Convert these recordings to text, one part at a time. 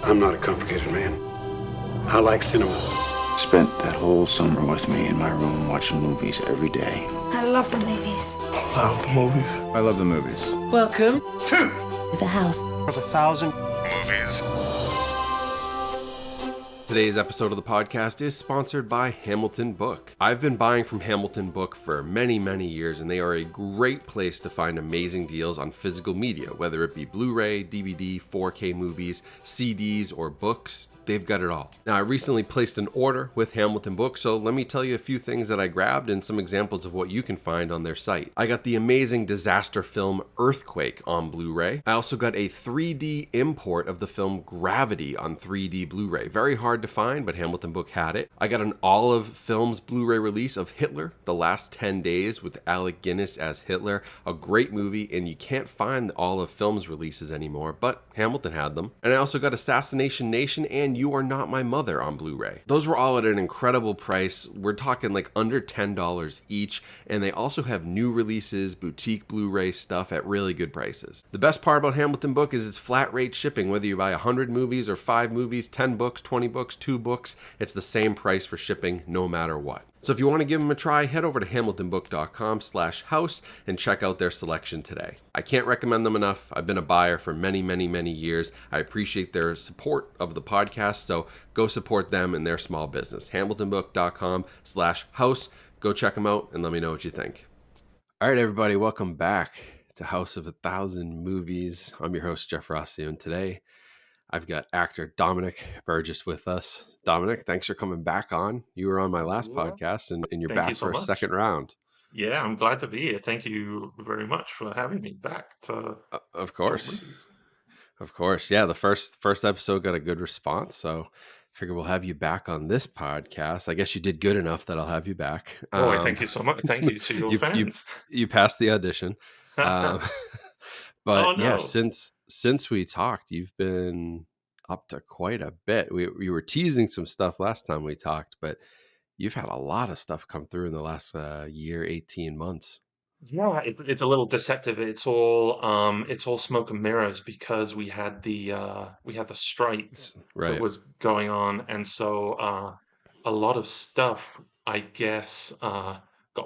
I'm not a complicated man. I like cinema. Spent that whole summer with me in my room watching movies every day. I love the movies. I love the movies. I love the movies. Welcome The house. Of 1,000 movies. Today's episode of the podcast is sponsored by Hamilton Book. I've been buying from Hamilton Book for many, many years, and they are a great place to find amazing deals on physical media, whether it be Blu-ray, DVD, 4K movies, CDs, or books. They've got it all. Now, I recently placed an order with Hamilton Book, so let me tell you a few things that I grabbed and some examples of what you can find on their site. I got the amazing disaster film Earthquake on Blu-ray. I also got a 3D import of the film Gravity on 3D Blu-ray. Very hard to find, but Hamilton Book had it. I got an Olive Films Blu-ray release of Hitler, The Last 10 Days with Alec Guinness as Hitler. A great movie, and you can't find the Olive Films releases anymore, but Hamilton had them. And I also got Assassination Nation and You Are Not My Mother on Blu-ray. Those were all at an incredible price. We're talking like under $10 each, and they also have new releases, boutique Blu-ray stuff at really good prices. The best part about Hamilton Book is it's flat rate shipping, whether you buy 100 movies or 5 movies, 10 books, 20 books, 2 books, it's the same price for shipping no matter what. So if you want to give them a try, head over to hamiltonbook.com/house and check out their selection today. I can't recommend them enough. I've been a buyer for many, many, many years. I appreciate their support of the podcast, so go support them and their small business. hamiltonbook.com/house. Go check them out and let me know what you think. All right, everybody, welcome back to House of 1,000 Movies. I'm your host, Jeff Rouseo, and today I've got actor Dominic Burgess with us. Dominic, thanks for coming back on. You were on my last podcast, and you're Thank back you so for a much. second round. Yeah, I'm glad to be here. Thank you very much for having me back to Of talk course. movies. Of course. Yeah, the first episode got a good response, so I figure we'll have you back on this podcast. I guess you did good enough that I'll have you back. Oh, thank you so much. Thank you to your you fans. you passed the audition. Um, Oh but yeah, no. since we talked, you've been up to quite a bit. We were teasing some stuff last time we talked, but you've had a lot of stuff come through in the last year, 18 months. Yeah, it's a little deceptive. It's all smoke and mirrors because we had the strike that Right. was going on, and so a lot of stuff, I guess, got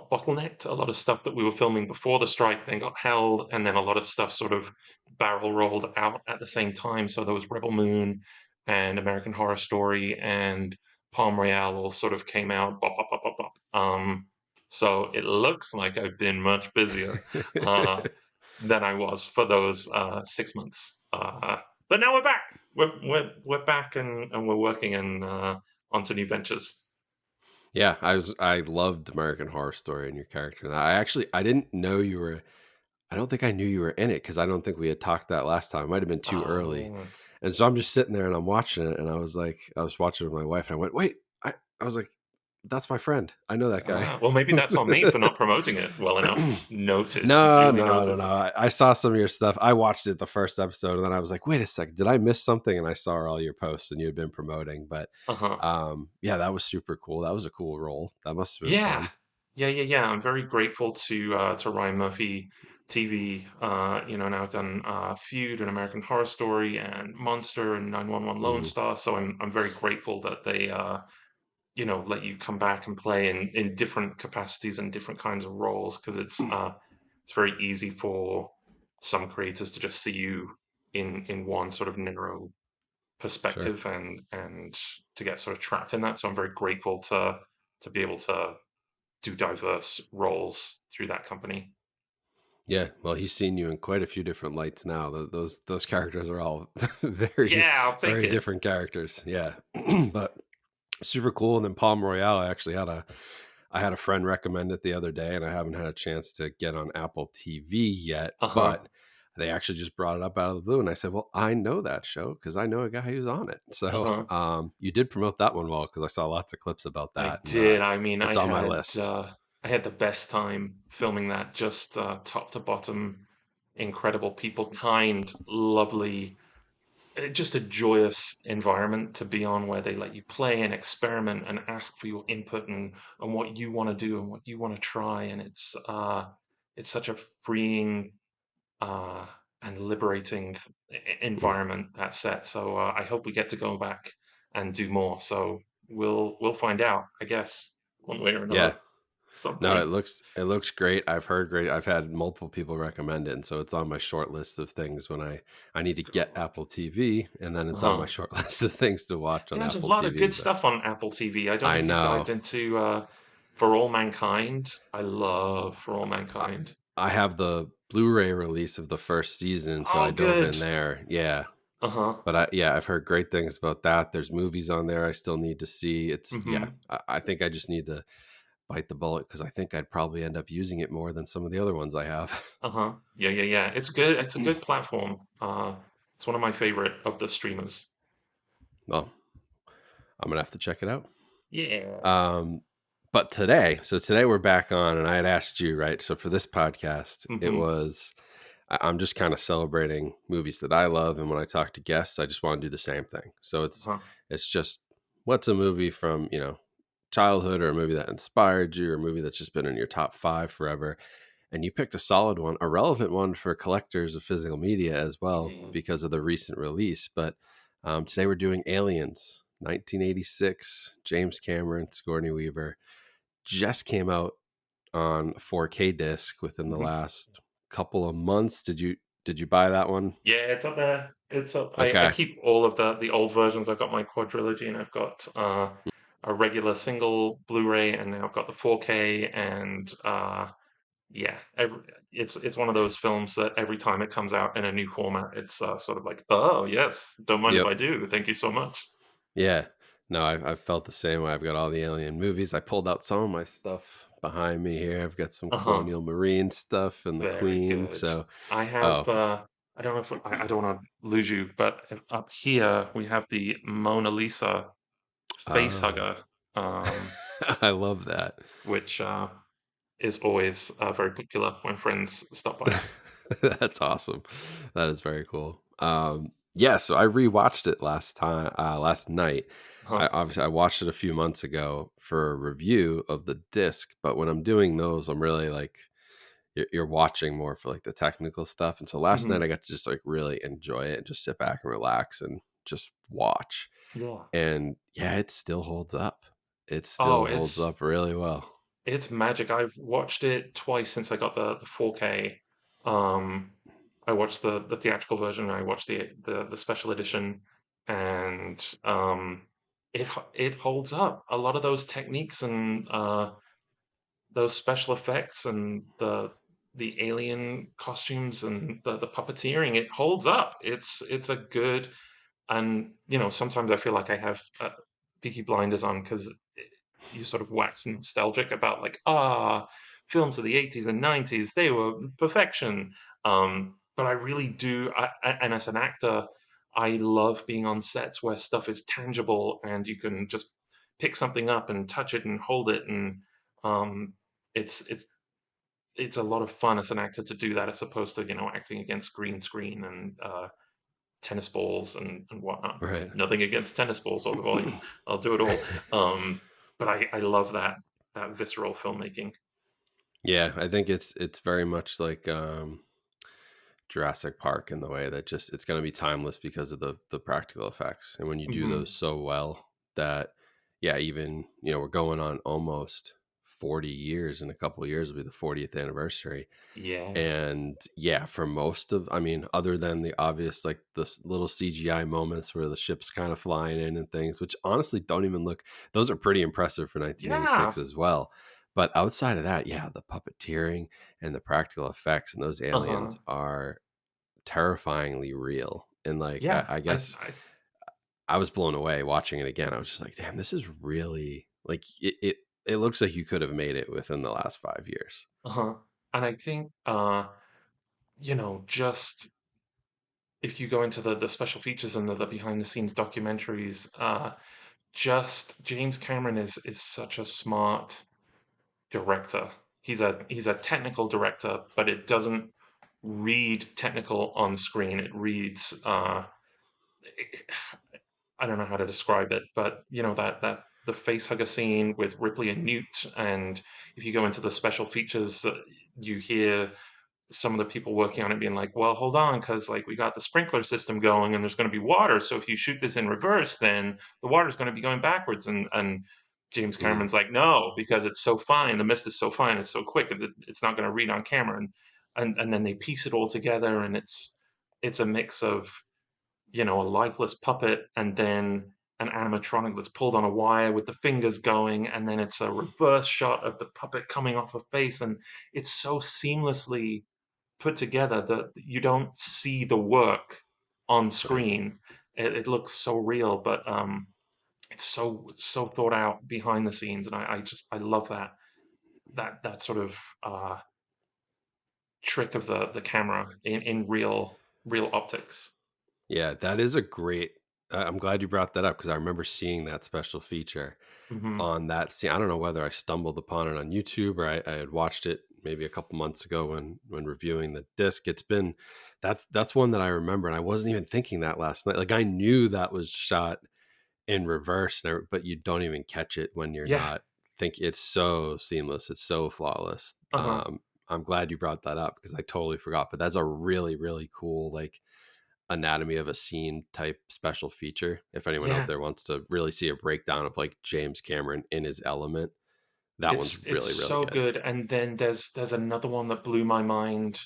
bottlenecked. A lot of stuff that we were filming before the strike then got held, and then a lot of stuff sort of barrel rolled out at the same time. So there was Rebel Moon and American Horror Story and Palm Royale all sort of came out. Bop, bop, bop, bop, bop. So it looks like I've been much busier uh, than I was for those 6 months. But now we're back. We're back and we're working and onto new ventures. Yeah, I loved American Horror Story and your character. I didn't know you were. I don't think I knew you were in it because I don't think we had talked that last time. It might have been too early. Oh, And so I'm just sitting there and I'm watching it, and I was watching it with my wife, and I went, wait, I was like, that's my friend. I know that guy. well, maybe that's on me for not promoting it well enough. Noted. No. Duly noted. I saw some of your stuff. I watched it the first episode, and then I was like, wait a second, did I miss something? And I saw all your posts, and you had been promoting. But Uh-huh. yeah, that was super cool. That was a cool role. That must have been Yeah. fun. Yeah. I'm very grateful to Ryan Murphy TV. Now I've done Feud and American Horror Story and Monster and 911 Lone Hmm. Star. So I'm very grateful that they let you come back and play in different capacities and different kinds of roles because it's very easy for some creators to just see you in one sort of narrow Sure. perspective and to get sort of trapped in that. So I'm very grateful to be able to do diverse roles through that company. Yeah, well, he's seen you in quite a few different lights now. Those characters are all very, Yeah, I'll take very it. different characters. Yeah, but super cool. And then Palm Royale, I had a friend recommend it the other day, and I haven't had a chance to get on Apple TV yet. Uh-huh. But they actually just brought it up out of the blue, and I said, "Well, I know that show because I know a guy who's on it." So, Uh-huh. you did promote that one well because I saw lots of clips about I that, and did. I mean, it's on my list. I had the best time filming that, just top to bottom, incredible people, kind, lovely, just a joyous environment to be on where they let you play and experiment and ask for your input and what you want to do and what you want to try. And it's such a freeing uh, and liberating environment, that set. So I hope we get to go back and do more. So we'll find out, I guess, one way or Yeah. another, some No, point. it looks great. I've heard great. I've had multiple people recommend it, and so it's on my short list of things when I need to get Apple TV, and then it's on my Uh-huh. short list of things to watch on There's a Apple lot of TV. good But stuff on Apple TV. I don't know I if you've dived know into For All Mankind. I love For All I, Mankind. I have the Blu-ray release of the first season, so I Oh, dove good. in there. Yeah, Uh-huh. but I've heard great things about that. There's movies on there I still need to see. It's yeah, Mm-hmm. I think I just need to bite the bullet because I think I'd probably end up using it more than some of the other ones I have. Uh-huh. Yeah, yeah, yeah. It's good. It's a good platform. It's one of my favorite of the streamers. Well, I'm gonna have to check it out. Yeah. Um, but today we're back on, and I had asked you, right? So for this podcast, it Mm-hmm. was I'm just kind of celebrating movies that I love, and when I talk to guests, I just want to do the same thing. So Uh-huh. it's just what's a movie from childhood, or a movie that inspired you, or a movie that's just been in your top five forever. And you picked a solid one, a relevant one for collectors of physical media as well Yeah. because of the recent release. But today we're doing Aliens, 1986, James Cameron, Sigourney Weaver. Just came out on 4K disc within the Mhm. last couple of months. Did you buy that one? Yeah, it's up there. It's up. I Okay. keep all of the old versions. I've got my quadrilogy, and I've got a regular single Blu-ray, and now I've got the 4K. And yeah, it's one of those films that every time it comes out in a new format, it's sort of like, oh yes, don't mind if Yep. I do. Thank you so much. Yeah. No, I've felt the same way. I've got all the Alien movies. I pulled out some of my stuff behind me here. I've got some Uh-huh. Colonial Marine stuff and the Very Queen. good. So, I have, oh, I don't know if I don't want to lose you, but up here we have the Mona Lisa face oh, hugger, um, I love that. which is always very popular when friends stop by. That's awesome. That is very cool. Yeah, so I rewatched it last night. Huh. I watched it a few months ago for a review of the disc, but when I'm doing those, I'm really like you're watching more for like the technical stuff. And so last night Hmm. I got to just like really enjoy it and just sit back and relax and just watch. Yeah. And yeah, it still holds up. It Oh, still holds up really well. it's magic. I've watched it twice since I got the 4K. Um, I watched the theatrical version, and I watched the special edition, and it holds up. A lot of those techniques and those special effects and the alien costumes and the puppeteering, it holds up. It's a good, and sometimes I feel like I have Peaky Blinders on because you sort of wax nostalgic about like films of the 80s and 90s, they were perfection. But I really do, and as an actor, I love being on sets where stuff is tangible and you can just pick something up and touch it and hold it, and um, it's it's it's a lot of fun as an actor to do that as opposed to acting against green screen and tennis balls and whatnot. Right. Nothing against tennis balls or the volume. I'll do it all. But I love that visceral filmmaking. Yeah, I think it's very much like Jurassic Park in the way that just it's going to be timeless because of the practical effects. And when you do Hmm. those so well that yeah, even we're going on almost 40 years. In a couple of years will be the 40th anniversary. Yeah. And yeah, for most of, I mean, other than the obvious, like the little CGI moments where the ship's kind of flying in and things, which honestly don't even look, those are pretty impressive for Yeah. 1986 as well. But outside of that, yeah, the puppeteering and the practical effects and those Uh-huh. aliens are terrifyingly real. And like, I, Yeah. I guess I was blown away watching it again. I was just like, damn, this is really like it looks like you could have made it within the last 5 years. Uh-huh. And I think just if you go into the special features and the behind the scenes documentaries, just James Cameron is such a smart director. He's a technical director, but it doesn't read technical on screen. It reads I don't know how to describe it, but that the face hugger scene with Ripley and Newt, and if you go into the special features, you hear some of the people working on it being like, well, hold on, because like we got the sprinkler system going and there's going to be water. So if you shoot this in reverse, then the water is going to be going backwards. And James Mm. Cameron's like, no, because it's so fine. The mist is so fine. It's so quick. It's not going to read on camera. And then they piece it all together, and it's a mix of, a lifeless puppet and then an animatronic that's pulled on a wire with the fingers going, and then it's a reverse shot of the puppet coming off a face, and it's so seamlessly put together that you don't see the work on Right. screen. It looks so real, but it's so thought out behind the scenes, and I love that sort of trick of the camera in real optics. Yeah, that is a great. I'm glad you brought that up because I remember seeing that special feature Hmm. on that scene. I don't know whether I stumbled upon it on YouTube or I had watched it maybe a couple months ago when reviewing the disc. It's been that's one that I remember, and I wasn't even thinking that last night. Like I knew that was shot in reverse, but you don't even catch it when you're Yeah. not think it's so seamless. It's so flawless. Uh-huh. I'm glad you brought that up because I totally forgot. But that's a really, really cool like anatomy of a scene type special feature. If anyone out Yeah. there wants to really see a breakdown of like James Cameron in his element, that one's It's really, really so good. good. And then there's another one that blew my mind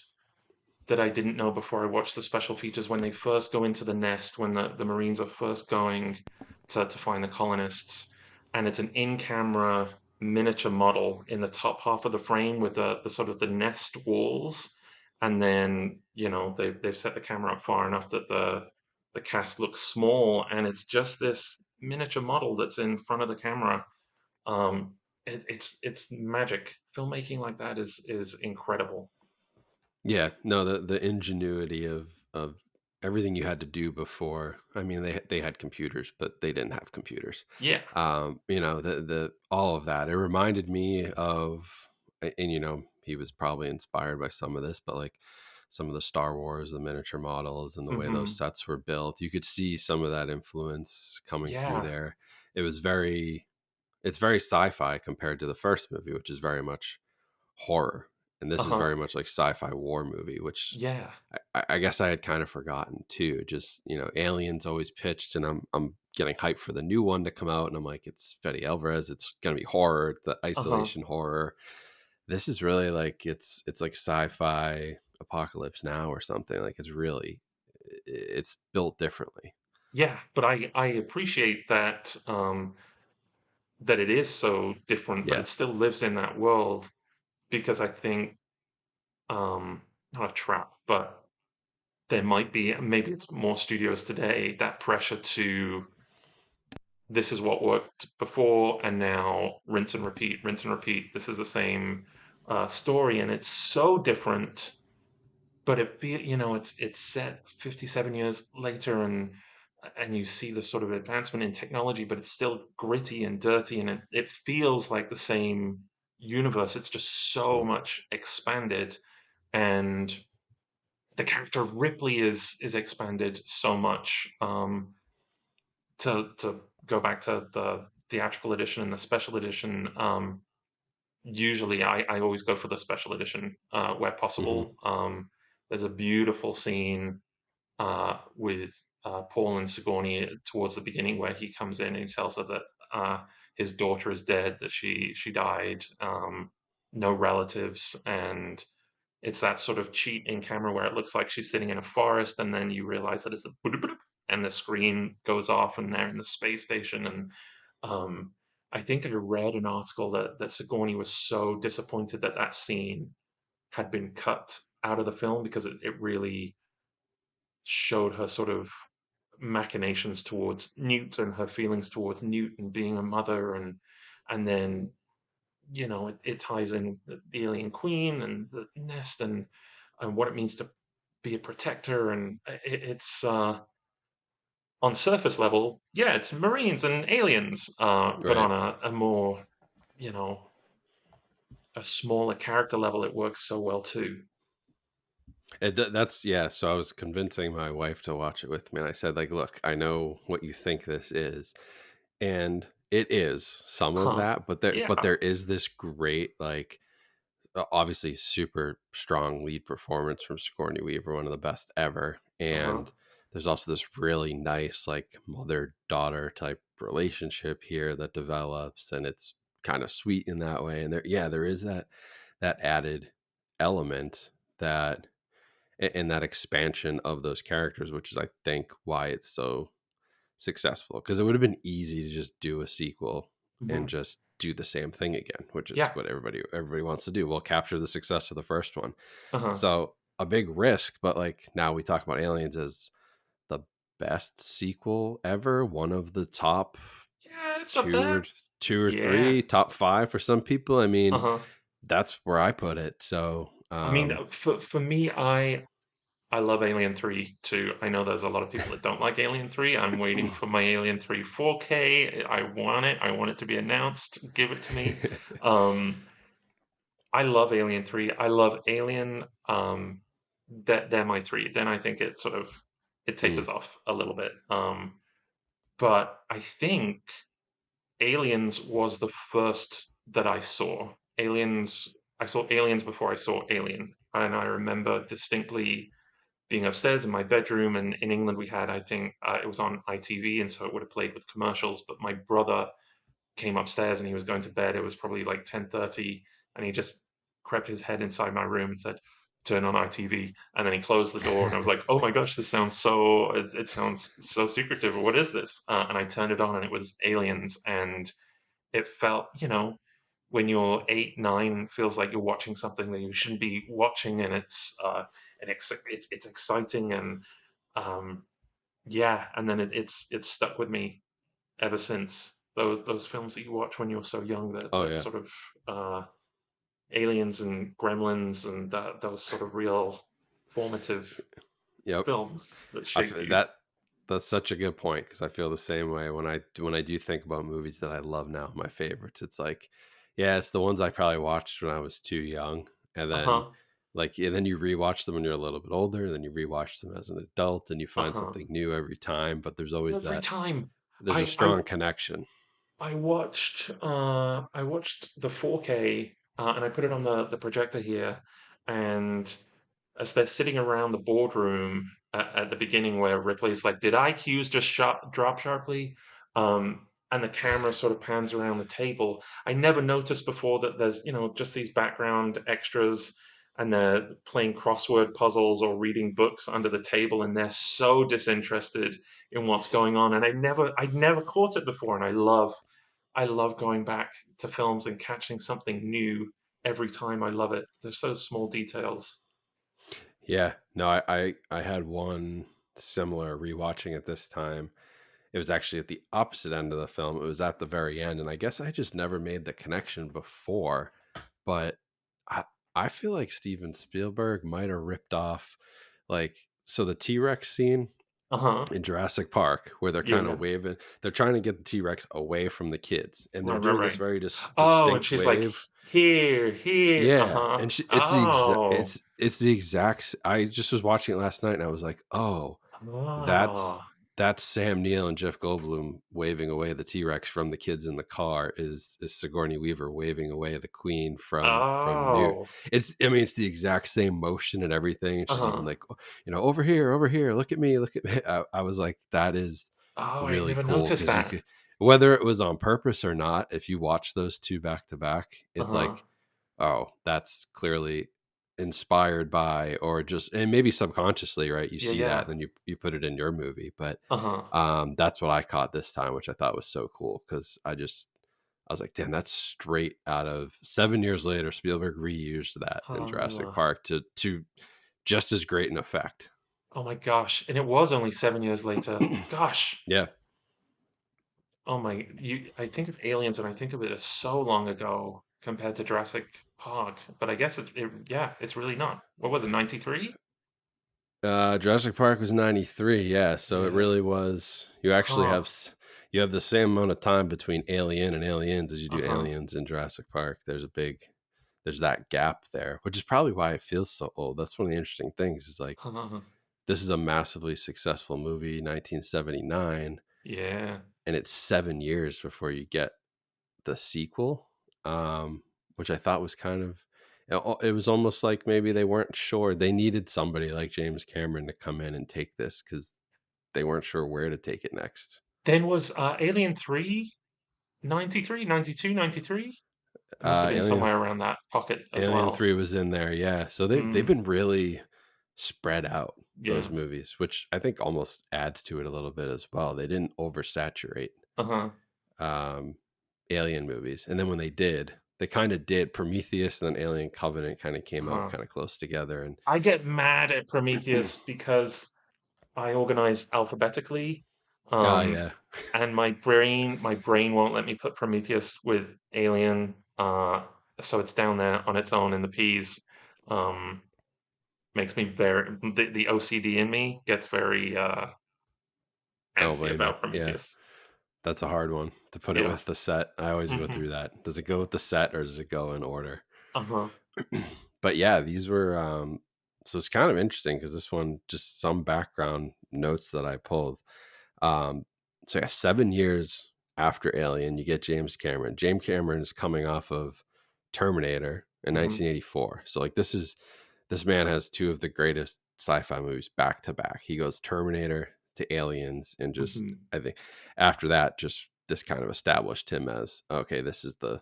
that I didn't know before I watched the special features when they first go into the nest, when the Marines are first going to find the colonists. And it's an in-camera miniature model in the top half of the frame with the sort of the nest walls. And then, they've set the camera up far enough that the cast looks small, and it's just this miniature model that's in front of the camera. Um, it's magic. Filmmaking like that is incredible. Yeah, no, the ingenuity of everything you had to do before. I mean, they had computers, but they didn't have computers. Yeah. The all of that. It reminded me of, and he was probably inspired by some of this, but like some of the Star Wars, the miniature models, and the way those Hmm. sets were built, you could see some of that influence coming through Yeah. there. It was it's very sci-fi compared to the first movie, which is very much horror, and this is Uh-huh. very much like sci-fi war movie, which Yeah. I guess I had kind of forgotten too. Just Aliens always pitched, and I'm getting hyped for the new one to come out, and I'm like, it's Fede Alvarez, it's gonna be horror, it's the Uh-huh. isolation horror. This is really like it's like sci-fi apocalypse now or something. Like it's built differently. Yeah, but I appreciate that that it is so different, but Yeah. it still lives in that world, because I think not a trap, but there might be, maybe it's more studios today, that pressure to, this is what worked before, and now rinse and repeat, rinse and repeat. This is the same story, and it's so different, but it's set 57 years later, and you see the sort of advancement in technology, but it's still gritty and dirty, and it feels like the same universe. It's just so Mm. much expanded, and the character of Ripley is expanded so much. To go back to the theatrical edition and the special edition, usually I always go for the special edition where Hmm. possible. There's a beautiful scene with Paul and Sigourney towards the beginning, where he comes in and he tells her that uh, his daughter is dead, that she died, no relatives, and it's that sort of cheat in camera where it looks like she's sitting in a forest, and then you realize that it's a boop, boop, and the screen goes off, and they're in the space station. And um, I think I read an article that Sigourney was so disappointed that that scene had been cut out of the film, because it really showed her sort of machinations towards Newt and her feelings towards Newt and being a mother, and then it ties in with the alien queen and the nest, and what it means to be a protector, and it's on surface level, yeah, it's Marines and aliens, but Right. on a more, you know a smaller character level, it works so well too. That's yeah. So I was convincing my wife to watch it with me, and I said, like, look, I know what you think this is, and it is some of Huh. that, but Yeah. there is this great like obviously super strong lead performance from Sigourney Weaver, one of the best ever. Uh-huh. And there's also this really nice like mother-daughter type relationship here that develops, and it's kind of sweet in that way. And there is that added element that and that expansion of those characters, which is I think why it's so successful, because it would have been easy to just do a sequel and Mhm. just do the same thing again, which is Yeah. what everybody wants to do. We'll capture the success of the first one. Uh-huh. So a big risk, but like now we talk about Aliens as the best sequel ever, one of the top Yeah, it's up two there. or two or Yeah. three, top five for some people. I mean, Uh-huh. that's where I put it. So I mean, for me, I love Alien 3 too. I know there's a lot of people that don't like Alien 3. I'm waiting for my Alien 3 4K. I want it. I want it to be announced. Give it to me. Um, I love Alien 3. I love Alien. That they're my three. Then I think it sort of it Mm, tapers off a little bit. But I think Aliens was the first that I saw. I saw Aliens before I saw Alien, and I remember distinctly being upstairs in my bedroom. And in England, we had, I think, it was on ITV, and so it would have played with commercials. But my brother came upstairs and he was going to bed. It was probably like 10:30, and he just crept his head inside my room and said, "Turn on ITV." And then he closed the door, and I was like, "Oh my gosh, this sounds so it sounds so secretive. What is this?" And I turned it on, and it was Aliens, and it felt, when you're 8, 9, feels like you're watching something that you shouldn't be watching, and it's exciting, and um, yeah, and then it's stuck with me ever since. Those films that you watch when you're so young, that oh that yeah, sort of Aliens and Gremlins, and those sort of real formative yep. films that I shape f- you. that that's such a good point, because I feel the same way when I do think about movies that I love now, my favorites. It's like, yeah, it's the ones I probably watched when I was too young, and Uh then huh. and then you rewatch them when you're a little bit older, and then you rewatch them as an adult, and you Uh find huh. something new every time. But there's always Every that time. there's a I I strong connection. I watched the 4K, and I put it on the projector here, and as they're sitting around the boardroom at the beginning, where Ripley's like, "Did IQs just drop sharply?" And the camera sort of pans around the table. I never noticed before that there's, just these background extras, and they're playing crossword puzzles or reading books under the table, and they're so disinterested in what's going on. And I'd never caught it before, and I love going back to films and catching something new every time. I love it. There's those small details. Yeah, no, I had one similar rewatching at this time. It was actually at the opposite end of the film. It was at the very end, and I guess I just never made the connection before. But I I feel like Steven Spielberg might have ripped off, like, so the T-Rex scene Uh-huh. in Jurassic Park, where they're kind Yeah. of waving, they're trying to get the T-Rex away from the kids, and they're Right, right, doing this right. very Oh, and distinct she's like, wave. "Here, here." Yeah, Uh-huh. and Oh. it's the exact. I just was watching it last night, and I was like, oh, Oh. that's Sam Neill and Jeff Goldblum waving away the T-Rex from the kids in the car. Is Sigourney Weaver waving away the Queen from New? Oh. I mean, it's the exact same motion and everything. And she's even Uh-huh. like, "Oh, over here, look at me, look at me." I was like, that is Oh, I really never cool, noticed because you that. could, whether it was on purpose or not, if you watch those two back to back, it's Uh-huh. like, oh, that's clearly inspired by, or just, and maybe subconsciously, right? You Yeah, see that, yeah. and then you put it in your movie. But Uh-huh. that's what I caught this time, which I thought was so cool, because I was like, damn, that's straight out of 7 years later. Spielberg reused that in Jurassic Uh, Park to just as great an effect. oh my gosh. And it was only 7 years later. Gosh. Yeah. Oh my, I think of Aliens, and I think of it as so long ago compared to Jurassic Park, but I guess yeah, it's really not. What was it, 93? Jurassic Park was 93. Yeah. So it Yeah. really was, you actually Huh. you have the same amount of time between Alien and Aliens as you do Uh-huh. Aliens and Jurassic Park. There's that gap there, which is probably why it feels so old. That's one of the interesting things, is like, Huh. this is a massively successful movie, 1979, Yeah. and it's 7 years before you get the sequel, which I thought was kind of It was almost like maybe they weren't sure. They needed somebody like James Cameron to come in and take this because they weren't sure where to take it next. Then was Alien 3 93, 92, 93? It must have been Alien somewhere around that pocket as Alien well. 3 was in there, yeah. So they've Mm, been really spread out, those yeah. movies, which I think almost adds to it a little bit as well. They didn't oversaturate Uh-huh. um, Alien movies, and then when they did, they kind of did. Prometheus and then Alien Covenant kind of came out Uh-huh. kind of close together, and I get mad at Prometheus because I organize alphabetically, oh um, yeah, and my brain won't let me put Prometheus with Alien, so it's down there on its own in the P's. Um, makes me very the OCD in me gets very I don't antsy blame you. about Yeah, Prometheus. that's a hard one to put it Yeah. with the set. I always go Hmm. through that. Does it go with the set or does it go in order? Uh-huh. But yeah, these were so it's kind of interesting because this one, just some background notes that I pulled. Um, so yeah, 7 years after Alien, you get James Cameron. James Cameron is coming off of Terminator in Hmm. 1984. So like this man has two of the greatest sci-fi movies back to back. He goes Terminator to Aliens, and just Hmm. I think after that, just this kind of established him as okay, this is the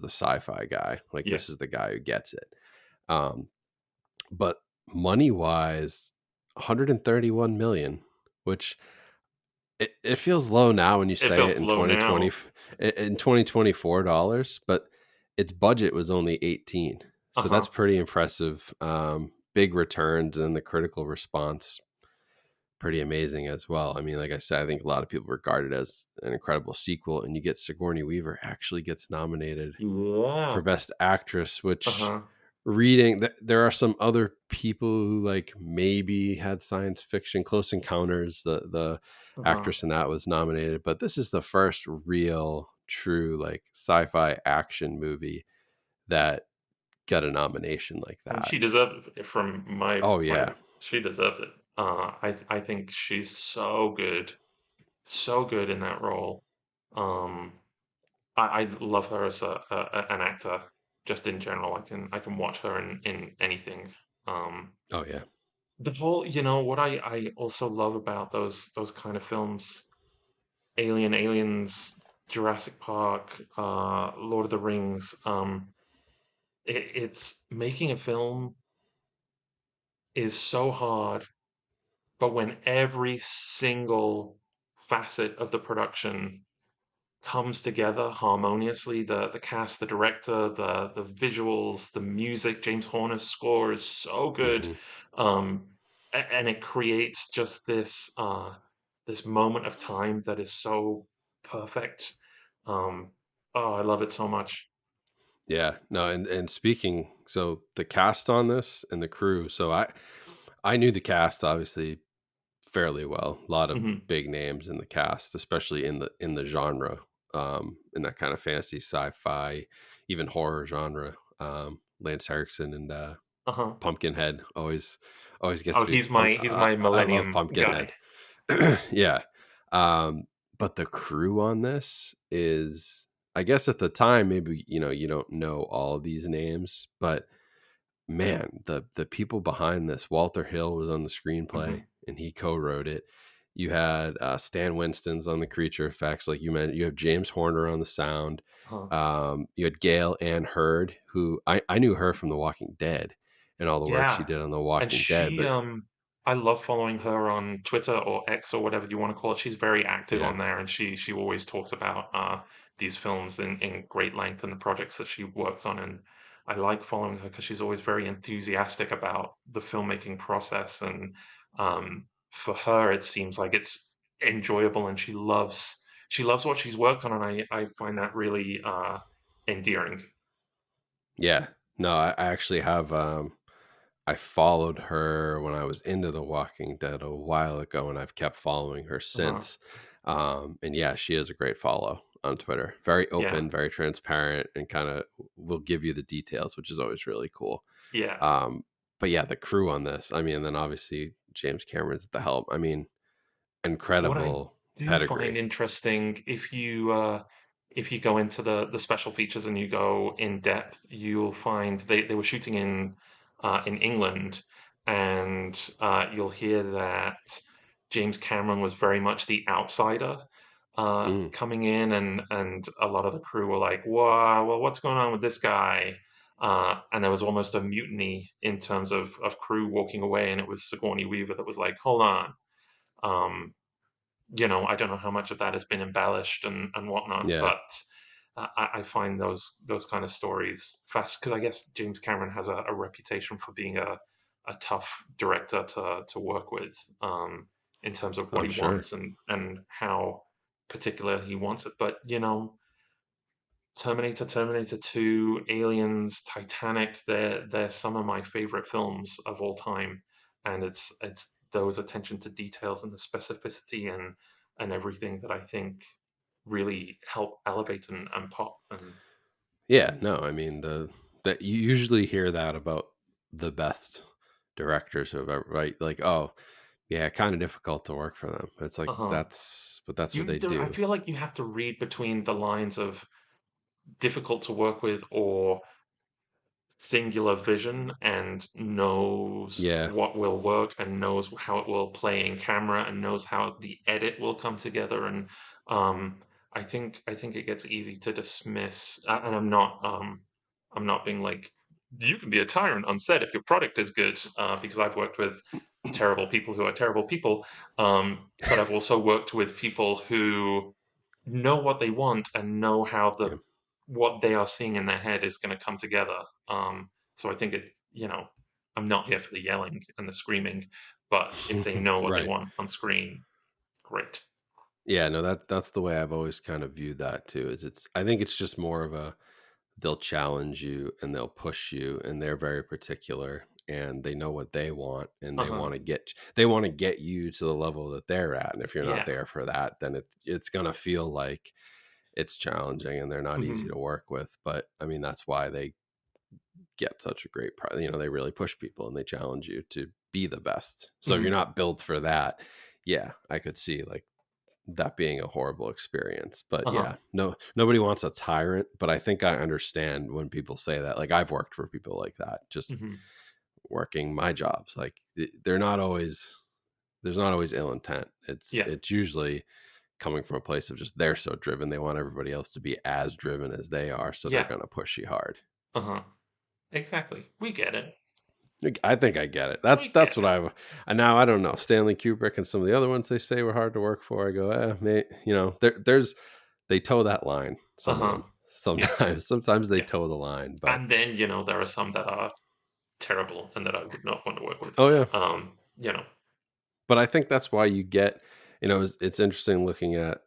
sci-fi guy. Like Yeah. this is the guy who gets it. Um, but money wise, 131 million, which it feels low now when you It say it felt in low 2020 now. in 2024 dollars, but its budget was only 18. So Uh-huh. that's pretty impressive. Big returns and the critical response pretty amazing as well. I mean, like I said, I think a lot of people regard it as an incredible sequel, and you get Sigourney Weaver actually gets nominated for Yeah. best actress, which Uh-huh. reading that there are some other people who like maybe had science fiction. Close Encounters, the Uh-huh. actress in that was nominated, but this is the first real true like sci-fi action movie that got a nomination like And that. she deserved it from my Oh point yeah. of she deserved it. I think she's so good in that role. Um, I love her as an actor, just in general. I can watch her in anything. Um, Oh yeah. the whole, what I also love about those kind of films, Aliens, Jurassic Park, Lord of the Rings. It's making a film is so hard, but when every single facet of the production comes together harmoniously, the cast, the director, the visuals, the music, James Horner's score is so good, Hmm. um, and it creates just this moment of time that is so perfect. Um, oh, I love it so much. Yeah, no, and speaking, so the cast on this and the crew. So I knew the cast obviously fairly well. A lot of Hmm. big names in the cast, especially in the genre, in that kind of fantasy, sci-fi, even horror genre. Lance Henriksen and Uh-huh. Pumpkinhead always gets Oh, me. he's my I love Millennium Pumpkinhead. guy. Yeah. But the crew on this is, I guess at the time, maybe, you don't know all these names, but man, the people behind this, Walter Hill was on the screenplay Hmm. and he co-wrote it. You had Stan Winston's on the creature effects, like you mentioned. You have James Horner on the sound. Uh-huh. You had Gail Ann Hurd, who I knew her from The Walking Dead and all the work she Yeah, did on The and Walking Dead. But I love following her on Twitter or X or whatever you want to call it. She's very active yeah, on there, and she always talks about these films in great length and the projects that she works on. And I like following her because she's always very enthusiastic about the filmmaking process. And for her, it seems like it's enjoyable, and she loves what she's worked on, and I find that really endearing. yeah, no, I actually have. I followed her when I was into The Walking Dead a while ago, and I've kept following her Uh-huh. since. And yeah, she is a great follow on Twitter. Very Yeah, open, very transparent, and kind of will give you the details, which is always really cool. yeah. Um, but yeah, the crew on this, I mean, and then obviously James Cameron's at the help. I mean, What I incredible do find pedigree. interesting, if you if you go into the special features and you go in depth, you'll find they were shooting in England, and you'll hear that James Cameron was very much the outsider Mm, coming in, and a lot of the crew were like, "Wow, well, what's going on with this guy?" And there was almost a mutiny in terms of crew walking away, and it was Sigourney Weaver that was like, "Hold on." Um, I don't know how much of that has been embellished and whatnot, yeah, but I find those kind of stories fast because I guess James Cameron has a reputation for being a tough director to work with, in terms of what I'm he sure. wants and how particular he wants it. But Terminator 2, Aliens, Titanic, they're some of my favorite films of all time. And it's those attention to details and the specificity and everything that I think really help elevate and pop. And Yeah, no, I mean the that you usually hear that about the best directors who have ever, right? Like, oh, yeah, kind of difficult to work for them. It's like uh-huh. that's You what they have to, I do. feel like you have to read between the lines of difficult to work with or singular vision and knows Yeah, what will work and knows how it will play in camera and knows how the edit will come together. And um I think it gets easy to dismiss, and I'm not being like, you can be a tyrant on set if your product is good, because I've worked with terrible people who are terrible people, but I've also worked with people who know what they want and know how yeah. what they are seeing in their head is going to come together. So I think I'm not here for the yelling and the screaming, but if they know what they Right. want on screen, great. Yeah, no, that's the way I've always kind of viewed that too. Is it's I think it's just more of a they'll challenge you and they'll push you and they're very particular and they know what they want and Uh huh. they want to get you to the level that they're at. And if you're not Yeah. there for that, then it's gonna feel like it's challenging and they're not easy Hmm. to work with. But I mean that's why they get such a great prize. They really push people and they challenge you to be the best. So if you're Hmm. not built for that, yeah, I could see like that being a horrible experience. But Uh huh. yeah, no, nobody wants a tyrant. But I think I understand when people say that. Like I've worked for people like that, just Hmm. working my jobs. Like they're not always there's not always ill intent. It's Yeah. it's usually coming from a place of just they're so driven. They want everybody else to be as driven as they are, so they're Yeah. gonna push you hard. Uh huh. Exactly. We get it. Like, I think I get it. That's We that's get what it. I and now I don't know Stanley Kubrick and some of the other ones they say were hard to work for. I go, there's they toe that line. Uh Some of huh. them Yeah. sometimes they Yeah. toe the line. But And then there are some that are terrible and that I would not want to work with. oh yeah, Um, you know. but I think that's why you get it's interesting looking at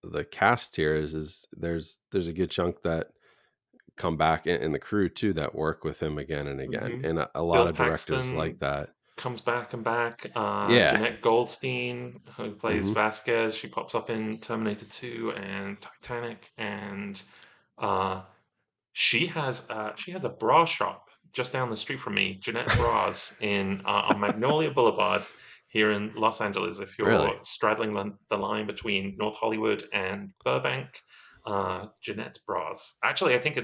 the cast here is there's a good chunk that come back in the crew too that work with him again and again, Hmm. and a lot Bill of directors like Paxton that. comes back and back. Yeah. Jeanette Goldstein, who plays Hmm. Vasquez, she pops up in Terminator 2 and Titanic, and uh, she has a bra shop just down the street from me, Jeanette Bras, in on Magnolia Boulevard here in Los Angeles. If Really? you're straddling the line between North Hollywood and Burbank, Jeanette Bras. Actually, I think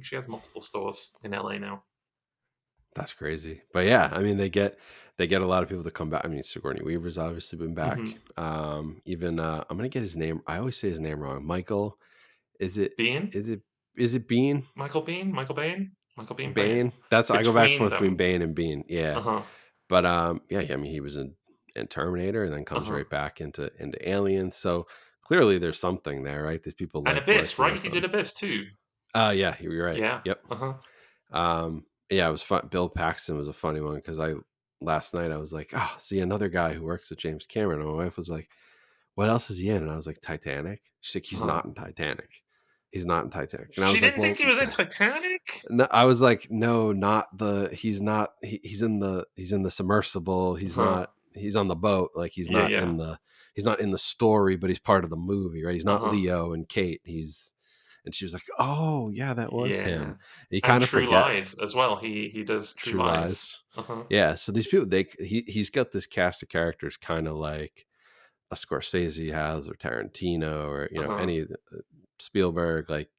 she has multiple stores in LA now. That's crazy. But yeah, I mean they get a lot of people to come back. I mean, Sigourney Weaver's obviously been back. Hmm. Even I'm gonna get his name. I always say his name wrong. Michael, is it Bean, is it is it Bean? Michael Bain, Michael Bean Bain. Bane? That's I go back and Between forth between them, Bane and Bean. Yeah. uh-huh, But yeah, I mean he was in Terminator and then comes uh-huh. right back into Alien. So clearly there's something there, right? These people And like Abyss, working right? with He did them. Abyss too. Yeah, you're right. Yeah, Yep. uh-huh, Yeah, it was fun. Bill Paxton was a funny one because I last night I was like, oh, see another guy who works with James Cameron. And my wife was like, what else is he in? And I was like, Titanic. She's like, he's uh-huh. not in Titanic. He's not in Titanic. And I She was like, didn't think well, he was in Titanic? no, I was like, no, not the. He's not. He's in the submersible. Uh-huh. He's on the boat. Like Yeah, yeah. he's not in the story, but he's part of the movie, right? He's not Uh-huh. Leo and Kate. And she was like, oh yeah, that was him. Yeah. And you And kind of True forget. Lies as well. He does True True Lies. Lies. Uh-huh. Yeah, so these people, he's got this cast of characters, kind of like a Scorsese has, or Tarantino, or Uh-huh. any Spielberg, like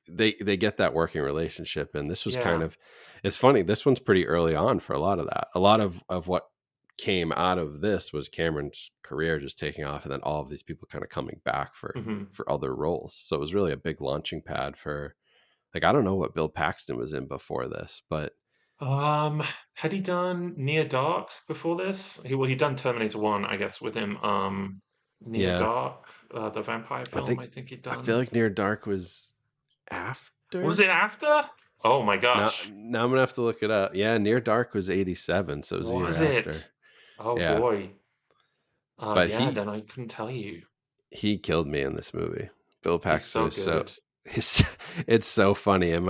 they get that working relationship, and this was kind Yeah. of, it's funny, this one's pretty early on for a lot of that. A lot of what came out of this was Cameron's career just taking off, and then all of these people kind of coming back Hmm. for other roles. So it was really a big launching pad for, like, I don't know what Bill Paxton was in before this, but Um, had he done Near Dark before this? He'd done Terminator 1, I guess, with him. Near yeah, Dark, the vampire I film, think, I think he'd I feel done. like Near Dark was Was after. it after? Oh my gosh. Now I'm gonna have to look it up. Yeah, Near Dark was 87, so it was a year Was it? after. Oh Yeah, boy. but Yeah, he then I couldn't tell you. he killed me in this movie. Bill He's Paxton so is so good. he's it's so funny, and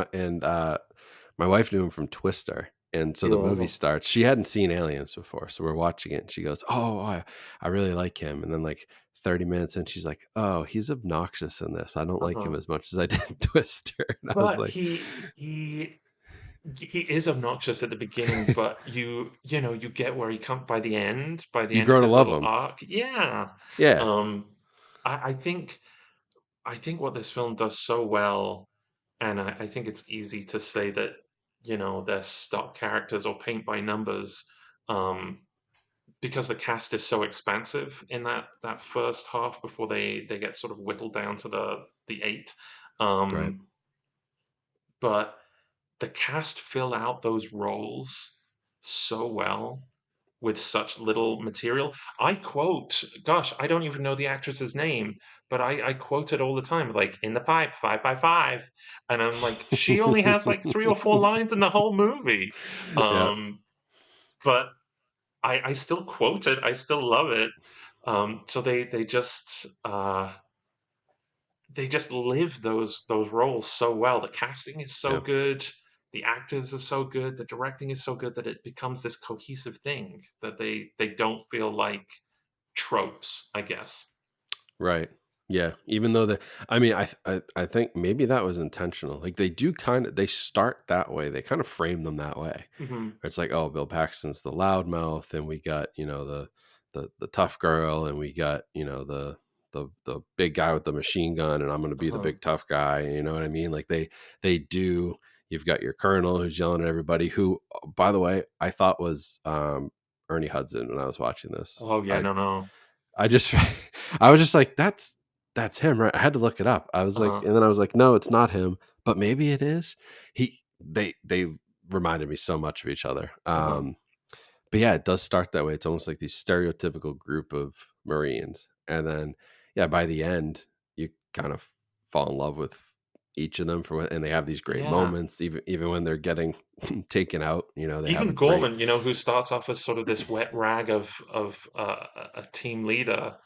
my wife knew him from Twister, and so the movie Yeah. starts. She hadn't seen Aliens before, so we're watching it, and she goes, "Oh, I really like him." And then like 30 minutes in, she's like, "Oh, he's obnoxious in this. I don't like him Uh-huh. as much as I did in Twister." And I was But like, he is obnoxious at the beginning, but you get where he comes by the "You end grow of to his love little him." arc. Yeah. Yeah, Um, I think what this film does so well, and I think it's easy to say that, they're stock characters or paint by numbers, um, because the cast is so expansive in that first half before they get sort of whittled down to the eight. right. Um, but the cast fill out those roles so well with such little material. I quote, gosh, I don't even know the actress's name, but I quote it all the time, like in the pipe, 5 by 5. And I'm like, she only has like 3 or 4 lines in the whole movie. Yeah, Um, but I still quote it. I still love it. So they just live those roles so well. The casting is so yeah. good, the actors are so good, the directing is so good that it becomes this cohesive thing that they don't feel like tropes, I guess. Right. Yeah. Even though I mean, I think maybe that was intentional. Like they do they start that way. They kind of frame them that way. Hmm. It's like, oh, Bill Paxton's the loudmouth, and we got, the tough girl, and we got, the big guy with the machine gun, and I'm going to be the Uh-huh. big tough guy. You know what I mean? Like they do. You've got your colonel who's yelling at everybody. Who, by the way, I thought was Ernie Hudson when I was watching this. Oh yeah, no, no. I just I was just like, that's him, right? I had to look it up. I was like, Uh-huh. and then I was like, no, it's not him, but maybe it is. They reminded me so much of each other. Uh-huh. But yeah, it does start that way. It's almost like these stereotypical group of Marines. And then yeah, by the end, you kind of fall in love with each of them and they have these great Yeah. moments, even when they're getting taken out, they have Even a great. Gorman, who starts off as sort of this wet rag of a team leader,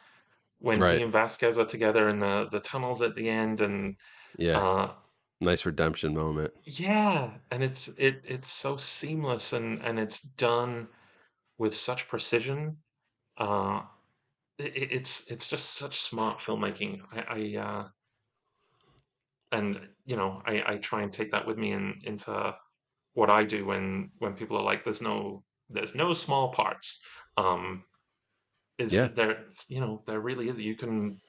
when he Right. and Vasquez are together in the tunnels at the end, and Yeah. uh, Nice redemption moment. yeah, and it's so seamless, and it's done with such precision. Uh, it's just such smart filmmaking. And I try and take that with me into what I do when people are like, there's no small parts. Um, is Yeah. there really is. You can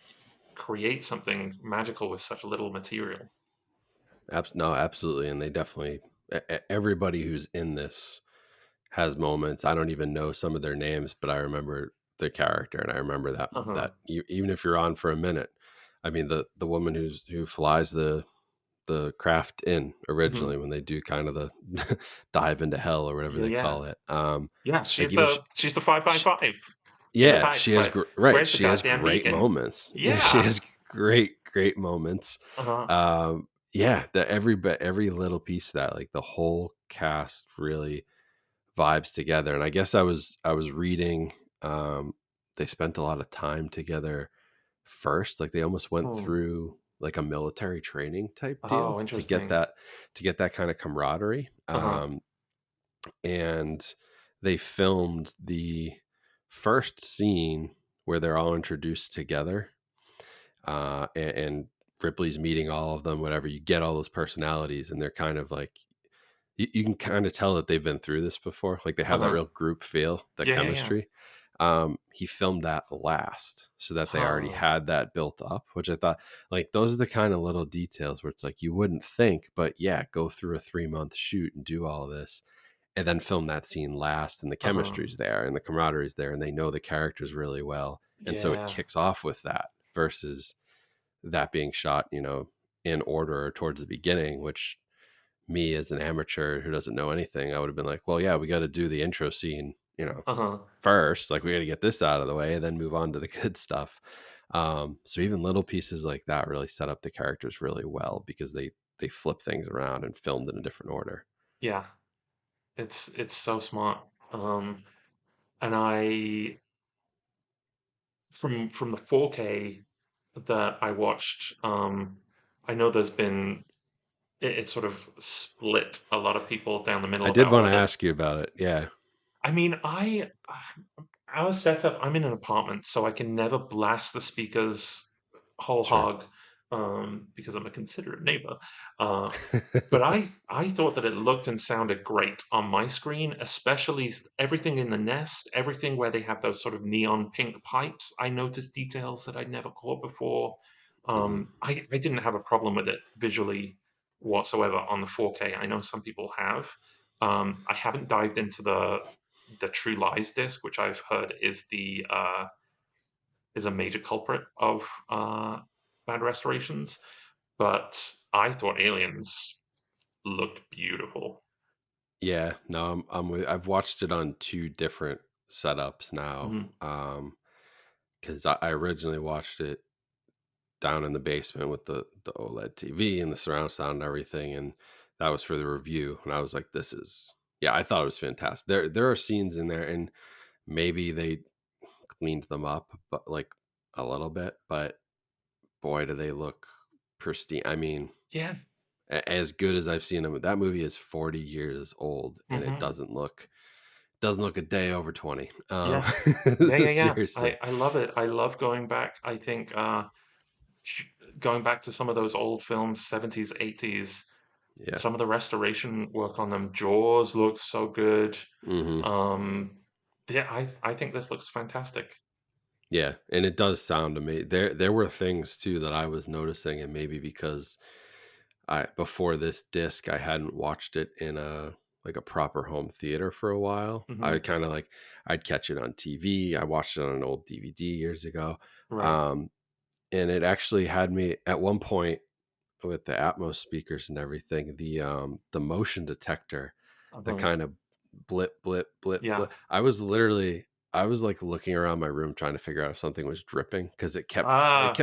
create something magical with such little material. No, absolutely, and they definitely everybody who's in this has moments. I don't even know some of their names, but I remember the character, and I remember that Uh-huh. that even if you're on for a minute, I mean the woman who flies the craft in Hmm. originally when they do kind of the dive into hell or whatever Yeah, they yeah. call it. Yeah, Like she's even the 5 by 5 in the yeah, pipe, she has but right. where's the She has goddamn great beacon? moments. She Yeah. has great moments. Uh-huh. Yeah, that every little piece of that, like the whole cast really vibes together. And I guess I was reading, they spent a lot of time together first. Like they almost went Hmm. through like a military training type deal Oh, to get interesting. that kind of camaraderie. Uh-huh. And they filmed the first scene where they're all introduced together, and Ripley's meeting all of them, whatever. You get all those personalities, and they're kind of like, you can kind of tell that they've been through this before. Like they have that Uh-huh. real group feel, the Yeah, yeah, yeah. chemistry. he filmed that last so that they already Huh. had that built up, which I thought, like, those are the kind of little details where it's like you wouldn't think, but yeah, go through a 3-month shoot and do all this and then film that scene last, and the Uh-huh. chemistry's there and the camaraderie's there and they know the characters really well, and so it Yeah. kicks off with that versus that being shot, in order or towards the beginning, which me as an amateur who doesn't know anything, I would have been like, well, yeah, we got to do the intro scene, Uh-huh. first. Like, we got to get this out of the way and then move on to the good stuff. So even little pieces like that really set up the characters really well because they flip things around and filmed in a different order. Yeah. It's so smart. And I from the 4K that I watched, I know there's been it sort of split a lot of people down the middle I did about want to whether ask you about it. Yeah, I mean, our setup, I'm in an apartment, so I can never blast the speakers whole sure. hog, because I'm a considerate neighbor. Uh, but I thought that it looked and sounded great on my screen, especially everything in the nest, everything where they have those sort of neon pink pipes. I noticed details that I'd never caught before. Hmm. I didn't have a problem with it visually whatsoever on the 4K. I know some people have. I haven't dived into the True Lies disc, which I've heard is the is a major culprit of bad restorations. But I thought Aliens looked beautiful. Yeah, no, I've watched it on two different setups now. Mhm. Because I originally watched it down in the basement with the OLED TV and the surround sound and everything, and that was for the review. And I was like, "This is, yeah." I thought it was fantastic. There are scenes in there, and maybe they cleaned them up, but like a little bit. But boy, do they look pristine. I mean, Yeah. as good as I've seen them. That movie is 40 years old, and it Hmm. doesn't look a day over 20. Yeah. Yeah. Seriously, I love it. I love going back. I think sh- going back to some of those old films, 70s, 80s, yeah. some of the restoration work on them. Jaws looks so good. Hmm. Um, yeah, I think this looks fantastic. Yeah, and it does sound amazing. There were things too that I was noticing, and maybe because I before this disc I hadn't watched it in a proper home theater for a while. I Hmm. kind of like I'd catch it on TV. I watched it on an old DVD years ago, Right. um, and it actually had me at one point with the Atmos speakers and everything. The motion detector, the Uh-huh. kind of blip blip blip Yeah. blip. I was like looking around my room trying to figure out if something was dripping because Ah. it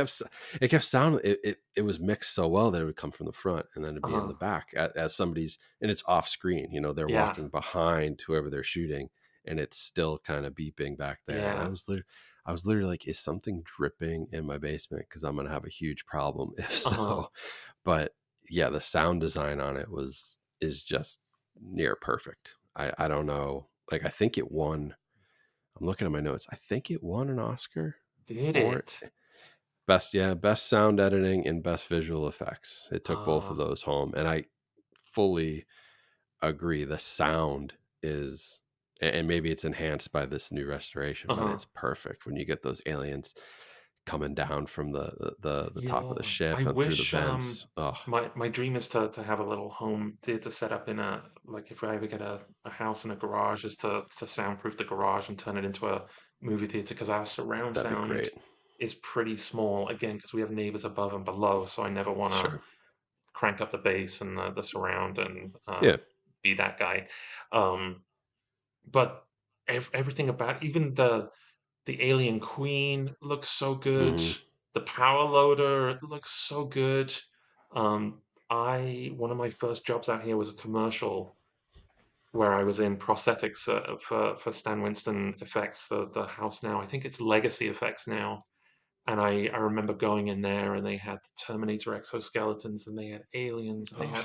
kept sounding, it was mixed so well that it would come from the front and then it'd be in Uh-huh. the back as somebody's, and it's off screen, they're Yeah. walking behind whoever they're shooting, and it's still kind of beeping back there, and Yeah. I was literally like, is something dripping in my basement, because I'm gonna have a huge problem if Uh-huh. so. But yeah, the sound design on it is just near perfect. I don't know, like, I think it won, I'm looking at my notes, I think it won an Oscar Did for it. it? Best sound editing and best visual effects. It took both of Ah. those home, and I fully agree. The sound is, and maybe it's enhanced by this new restoration, but Uh-huh. it's perfect when you get those aliens coming down from the top of the Yeah. ship I and through the wish vents. Oh, my dream is to have a little home theater set up in a like if I ever get a house and a garage is to soundproof the garage and turn it into a movie theater because our surround that'd be sound great. is pretty small again because we have neighbors above and below, so I never want to Sure. crank up the bass and the surround and Yeah. be that guy. Um, but everything about even the alien queen looks so good. Hmm. The power loader looks so good. I one of my first jobs out here was a commercial where I was in prosthetics for Stan Winston Effects, the house now. I think it's Legacy Effects now. And I remember going in there and they had the Terminator exoskeletons and they had aliens and they had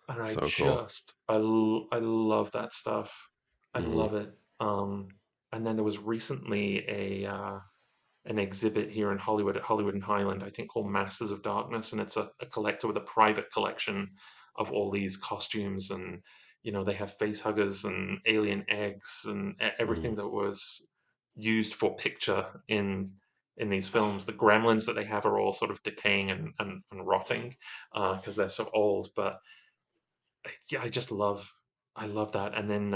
Oh, and so cool. I love that stuff. I Hmm. love it. And then there was recently an exhibit here in Hollywood at Hollywood and Highland, I think called Masters of Darkness, and it's a collector with a private collection of all these costumes, and they have face huggers and alien eggs and everything Hmm. that was used for picture in these films. The gremlins that they have are all sort of decaying and rotting because they're so old. But yeah, I love that. And then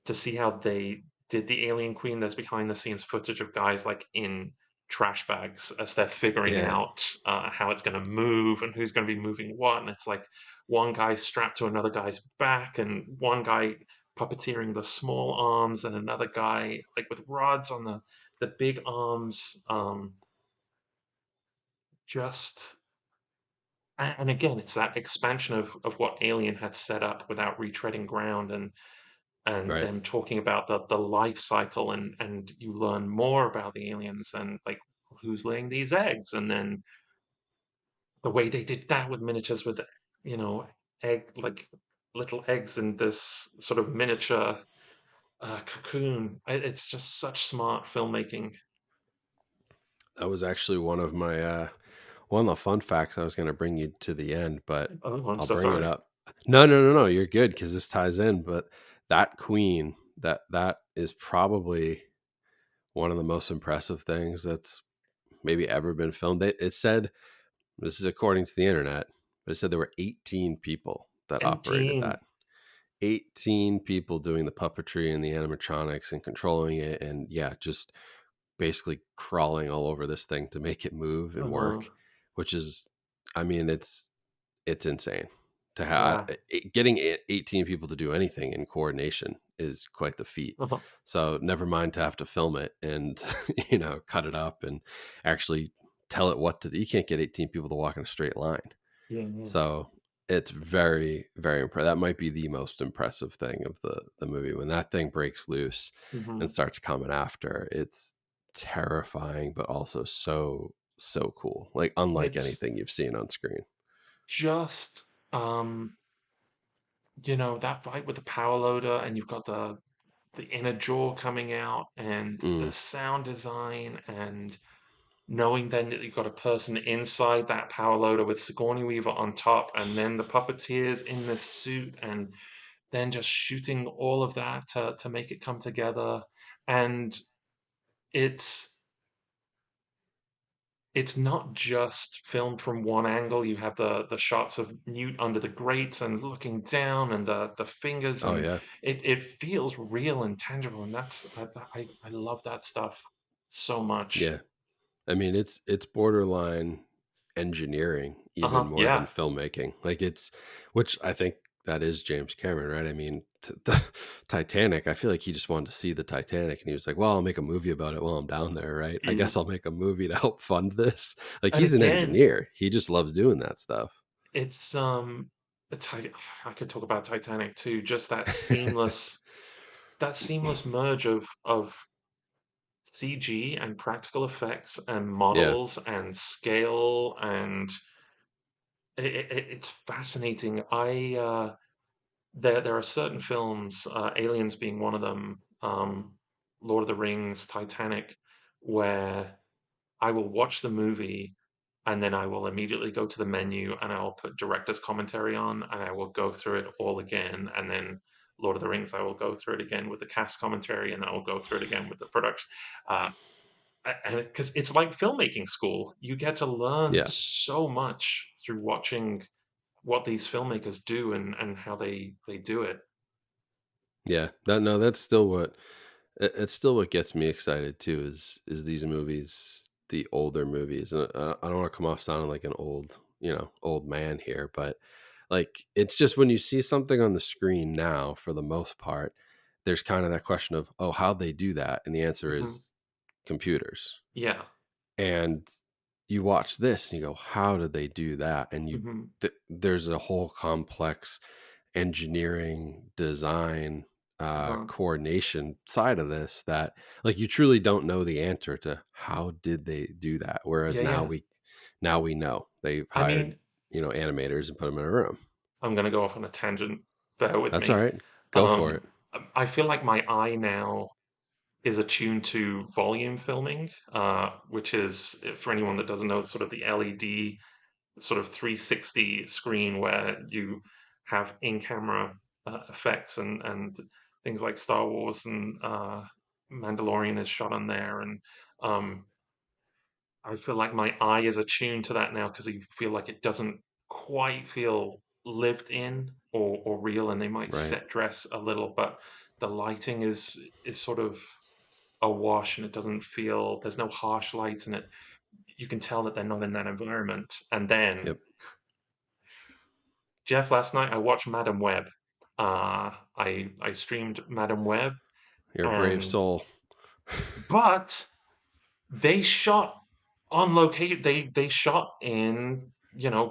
to see how they did the Alien Queen, there's behind the scenes footage of guys like in trash bags as they're figuring Yeah. out how it's going to move and who's going to be moving what. And it's like one guy strapped to another guy's back, and one guy puppeteering the small arms, and another guy like with rods on the big arms. Just and again, it's that expansion of what Alien had set up without retreading ground, and Right. them talking about the life cycle, and you learn more about the aliens and like who's laying these eggs, and then the way they did that with miniatures with you know egg like little eggs in this sort of miniature cocoon. It's just such smart filmmaking. That was actually one of the fun facts I was going to bring you to the end, but Oh, I'm I'll so bring it sorry. up. No, no, no, no. You're good because this ties in. But that queen, that is probably one of the most impressive things that's maybe ever been filmed. It said, this is according to the internet, but it said there were 18 people that operated 18. that. 18 people doing the puppetry and the animatronics and controlling it, and yeah, just basically crawling all over this thing to make it move and Uh-huh. work, which is, I mean, it's insane to have. Yeah. Getting 18 people to do anything in coordination is quite the feat. Uh-huh. So never mind to have to film it and cut it up and actually tell it what to do. You can't get 18 people to walk in a straight line. Yeah, yeah. So it's very, very impressive. That might be the most impressive thing of the movie. When that thing breaks loose and Hmm. starts coming after, it's terrifying, but also so, so cool. Like unlike It's anything you've seen on screen. just that fight with the power loader, and you've got the inner jaw coming out, and the Mm. sound design, and knowing then that you've got a person inside that power loader with Sigourney Weaver on top, and then the puppeteers in the suit, and then just shooting all of that to make it come together. And it's it's not just filmed from one angle. You have the shots of Newt under the grates and looking down, and the fingers, Oh and yeah. it feels real and tangible. And that's I love that stuff so much. Yeah. I mean, it's borderline engineering even Uh-huh. more than Yeah. filmmaking. Like it's, which I think that is James Cameron, right? I mean, the Titanic. I feel like he just wanted to see the Titanic, and he was like, "Well, I'll make a movie about it while I'm down there, right? I Yeah. guess I'll make a movie to help fund this." Like And he's an again, engineer. He just loves doing that stuff. it's the I could talk about Titanic too. Just that seamless merge of CG and practical effects and Yeah. models and scale, and it's fascinating. There are certain films, Aliens being one of them, Lord of the Rings, Titanic, where I will watch the movie and then I will immediately go to the menu and I will put director's commentary on and I will go through it all again. And then Lord of the Rings, I will go through it again with the cast commentary, and I will go through it again with the production. Uh, and because it's like filmmaking school, you get to learn Yeah. so much through watching what these filmmakers do, and how they do it. Yeah. That no, that's still what it's still what gets me excited too is these movies, the older movies. And I don't want to come off sounding like an old man here, but like it's just when you see something on the screen now, for the most part, there's kind of that question of, oh, how'd they do that? And the answer Hmm. is computers. Yeah. And you watch this and you go, how did they do that? And Hmm. there's a whole complex engineering, design, Uh-huh. coordination side of this that like you truly don't know the answer to how did they do that. Whereas Yeah, now yeah. we know they've I hired mean, animators and put them in a room. I'm gonna go off on a tangent. Bear with That's all me. right. Go for Um, it. I feel like my eye now is attuned to volume filming, which is, for anyone that doesn't know, sort of the LED sort of 360 screen where you have in-camera effects and things like Star Wars and Mandalorian is shot on there, and um, I feel like my eye is attuned to that now because I feel like it doesn't quite feel lived in or real, and they might Right. set dress a little, but the lighting is sort of a wash, and it doesn't feel there's no harsh lights, and it you can tell that they're not in that environment. And then Yep. Jeff, last night I watched Madam Web. I streamed Madam Web, You're a brave and soul. but they shot on location. They shot in,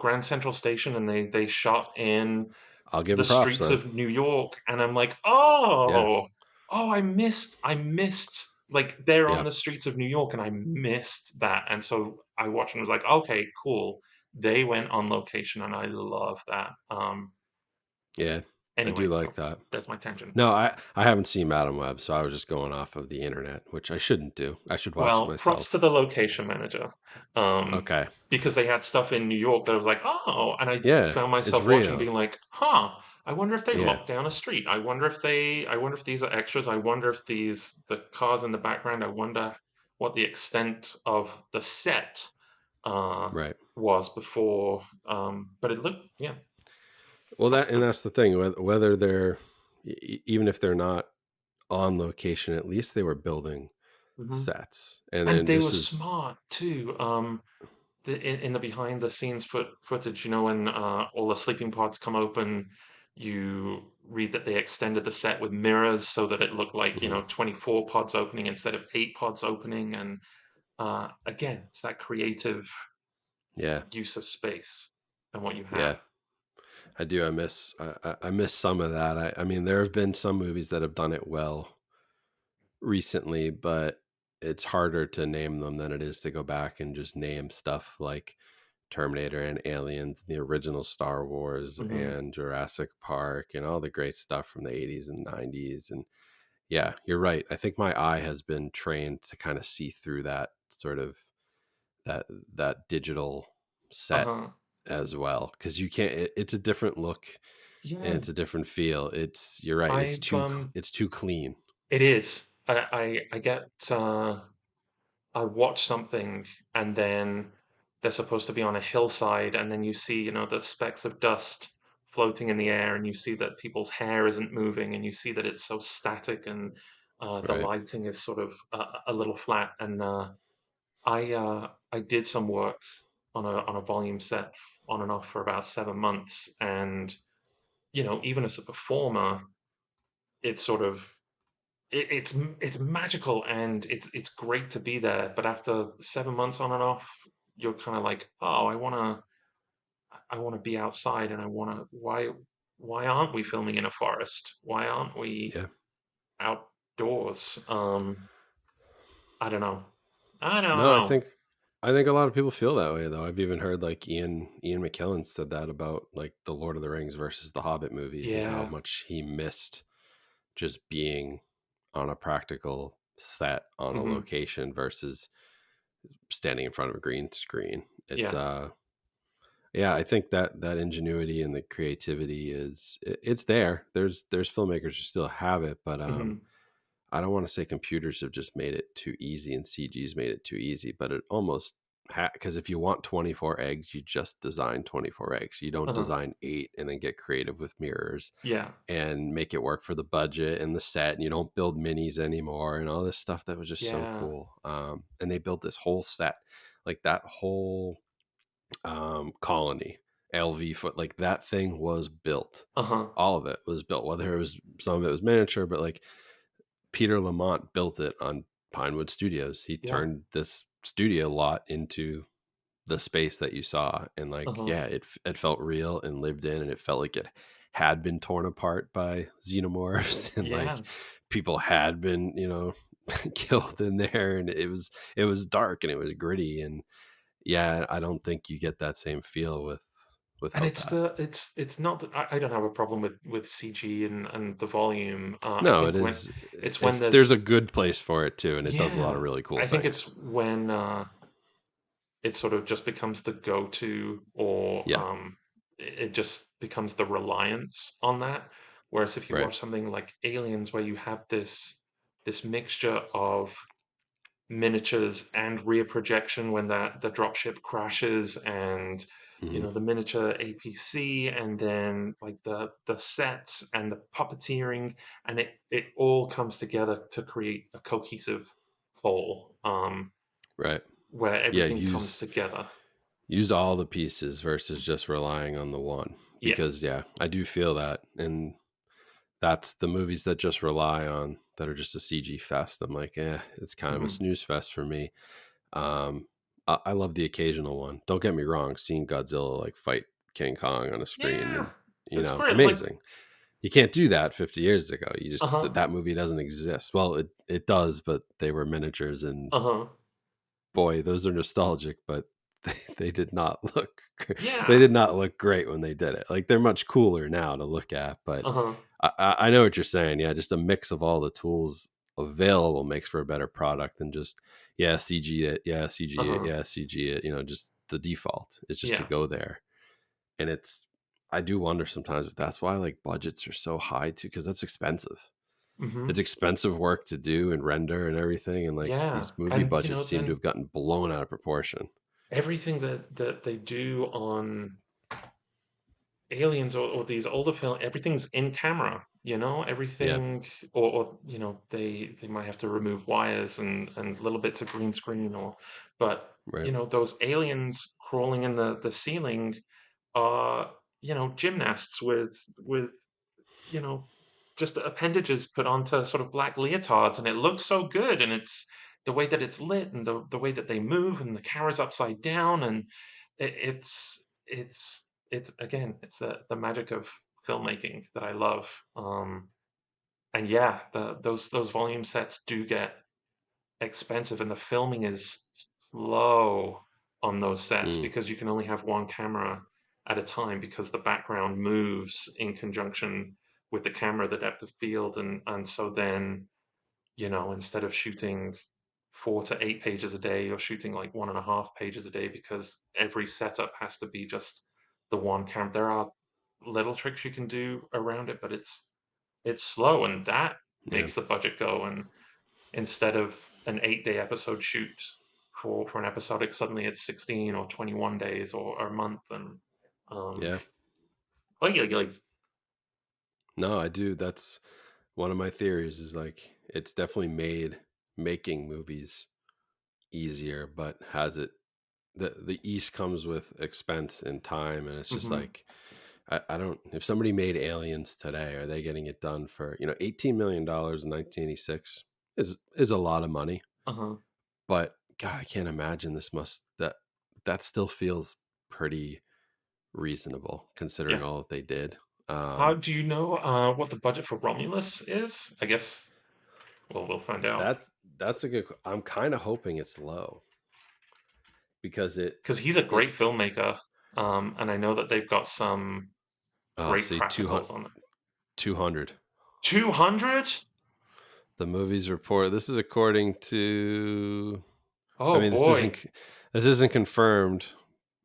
Grand Central Station, and they shot in I'll give the him props streets then. of New York. And I'm like, Yeah. oh, I missed like they're on Yeah. the streets of New York, and I missed that. And so I watched and was like, okay, cool. They went on location, and I love that. Yeah. I do Anyway, like that. that's my tangent. No, I haven't seen Madam Web, so I was just going off of the internet, which I shouldn't do. I should watch it Well, props to myself. the location manager, um, Okay. because they had stuff in New York that I was like, oh, and I Yeah, found it's myself watching, real. being like, huh, I wonder if they Yeah. locked down a street. I wonder if these are extras. I wonder if the cars in the background. I wonder what the extent of the set uh, Right. was before. But it looked, yeah, Well, props to. that's the thing. Whether they're even if they're not on location, at least they were building Mhm. sets. And And then they were this is smart too. In the behind the scenes footage, when all the sleeping pods come open, you read that they extended the set with mirrors so that it looked like, mhm. 24 pods opening instead of 8 pods opening. And again, it's that creative Yeah, use of space and what you yeah. have. I do. I miss some of that. I mean, there have been some movies that have done it well recently, but it's harder to name them than it is to go back and just name stuff like Terminator and Aliens, the original Star Wars Hmm. and Jurassic Park and all the great stuff from the 80s and 90s. And yeah, you're right. I think my eye has been trained to kind of see through that sort of that that digital set Uh-huh. as well, because you can't it's a different look and Yeah. it's a different feel. You're right, I've it's too clean. It is. I get I watch something, and then they're supposed to be on a hillside, and then you see, the specks of dust floating in the air, and you see that people's hair isn't moving, and you see that it's so static, and the Right. lighting is sort of a little flat. And I did some work on a volume set on and off for about 7 months, and even as a performer, it's sort of it's magical, and it's great to be there. But after 7 months on and off, you're kind of like, oh, I wanna be outside, and I wanna why aren't we filming in a forest? Why aren't we Yeah. outdoors? I don't know. I don't No, know. I think a lot of people feel that way though. I've even heard like Ian McKellen said that about like the Lord of the Rings versus the Hobbit movies and how Yeah. much he missed just being on a practical set on a Mhm. location versus standing in front of a green screen. It's Yeah. yeah, I think that ingenuity and the creativity it's there. There's filmmakers who still have it, but Mhm. I don't want to say computers have just made it too easy and CG's made it too easy, but it almost because if you want 24 eggs, you just design 24 eggs. You don't Uh-huh. design 8 and then get creative with mirrors Yeah. and make it work for the budget and the set. And you don't build minis anymore and all this stuff that was just so Yeah. cool. And they built this whole set, like that whole colony, LV foot, like that thing was built. Uh-huh. All of it was built, whether it was some of it was miniature, but like Peter Lamont built it on Pinewood Studios. He Yeah. turned this studio lot into the space that you saw, and like, Uh-huh. yeah, it felt real and lived in, and it felt like it had been torn apart by xenomorphs, and Yeah. like people had been, killed in there, and it was dark and it was gritty, and yeah, I don't think you get that same feel And without it's that. the it's not that I don't have a problem with CG and the volume. I No, it think when is. it's when There's a there's good place for it too, and it does a lot of yeah, really cool I think things. it's when it sort of just becomes the go-to, or Yeah, it just becomes the reliance on that. Whereas if you right. watch something like Aliens, where you have this this mixture of miniatures and rear projection when the dropship crashes, and Hmm. the miniature APC, and then like the sets and the puppeteering, and it all comes together to create a cohesive whole, Right. where Yeah. everything comes together. Use all the pieces versus just relying on the one. Yeah. Because yeah, I do feel that, and that's the movies that just rely on that are just a CG fest. I'm like, it's kind of a Hmm. snooze fest for me. I love the occasional one. Don't get me wrong. Seeing Godzilla like fight King Kong on a screen, Yeah, and it's great. Like, amazing. You can't do that 50 years ago. You just uh-huh, that movie doesn't exist. Well, it does, but they were miniatures, and uh-huh. boy, those are nostalgic. But they did not look they Yeah, did not look great when they did it. Like they're much cooler now to look at. But uh-huh, I know what you're saying. Yeah, just a mix of all the tools available makes for a better product than just CG it, CG it, uh-huh. CG it. Just the default. It's just to Yeah. go there, and I do wonder sometimes if that's why like budgets are so high too, because that's expensive. Hmm. It's expensive work to do and render and everything, and like Yeah. these movie And budgets seem to then have gotten blown out of proportion. everything that they do on Aliens, or these older film, everything's in camera, Yeah, everything, or they might have to remove wires and little bits of green screen, but right. those aliens crawling in the ceiling are, gymnasts with you know, just appendages put onto sort of black leotards, and it looks so good, and it's the way that it's lit, and the way that they move, and the camera's upside down, and it's again, it's the magic of filmmaking that I love. And yeah, those volume sets do get expensive, and the filming is slow on those sets Mm, because you can only have one camera at a time, because the background moves in conjunction with the camera, the depth of field, and so then, instead of shooting 4 to 8 pages a day, you're shooting like 1.5 pages a day, because every setup has to be just the one camera. There are little tricks you can do around it, but it's slow, and that yeah, makes the budget go. And instead of an 8-day episode shoot for an episodic, suddenly it's 16 or 21 days, or a month. And um yeah. like No, I do. That's one of my theories. Is like it's definitely made making movies easier, but has it the ease comes with expense and time, and it's just mhm, like I don't. If somebody made Aliens today, are they getting it done for $18 million in 1986 is a lot of money, uh-huh. but God, I can't imagine that still feels pretty reasonable Yeah. considering all that they did. How Um, do you know what the budget for Romulus is? I guess, well, we'll find out, that that's a good. I'm kind of hoping it's low because because he's a it great filmmaker. And I know that they've got some great see 200, practicals on it. 200. 200. The movies report. This is according to. I Oh mean, boy. this isn't confirmed,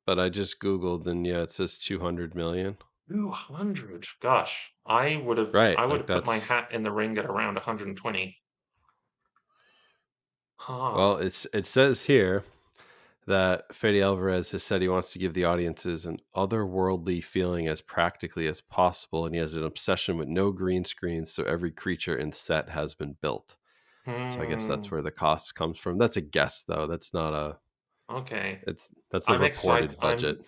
but I just googled and yeah, it says 200 million. 200. Gosh, I would have Right, I would like have put my that's hat in the ring at around 120. well, Huh. it says here that Fede Alvarez has said he wants to give the audiences an otherworldly feeling as practically as possible, and he has an obsession with no green screens, so every creature in set has been built. So I guess that's Hmm. where the cost comes from. That's a guess though. Okay. That's a I'm excited. reported budget.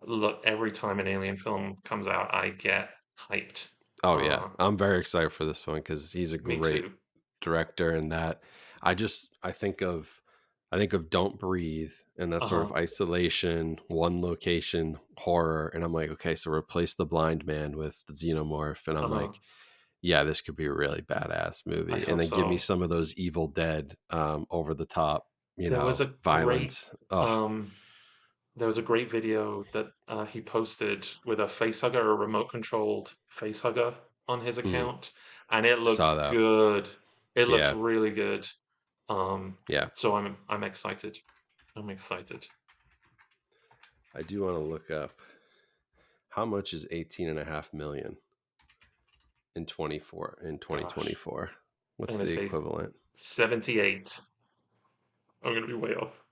Look, every time an alien film comes out, I get hyped. Oh yeah, Uh, I'm very excited for this one because he's a Me great too. director, and that I think of Don't Breathe and that sort Uh-huh. of isolation, one location horror, and I'm like, okay, so replace the blind man with the xenomorph, and I'm Uh-huh. like, yeah, this could be a really badass I movie, and hope then give me so. some of those Evil Dead, over the top, There was a great violence. Oh, um there was a great video that he posted with a facehugger, a remote controlled facehugger on his mm, account, and it looked saw that. good. It looked Yeah, really good. Um, yeah. so I'm excited. I'm excited. I do want to look up how much is 18.5 million in Gosh. 2024. I'm What's going to the say equivalent? 78. I'm going to be way off.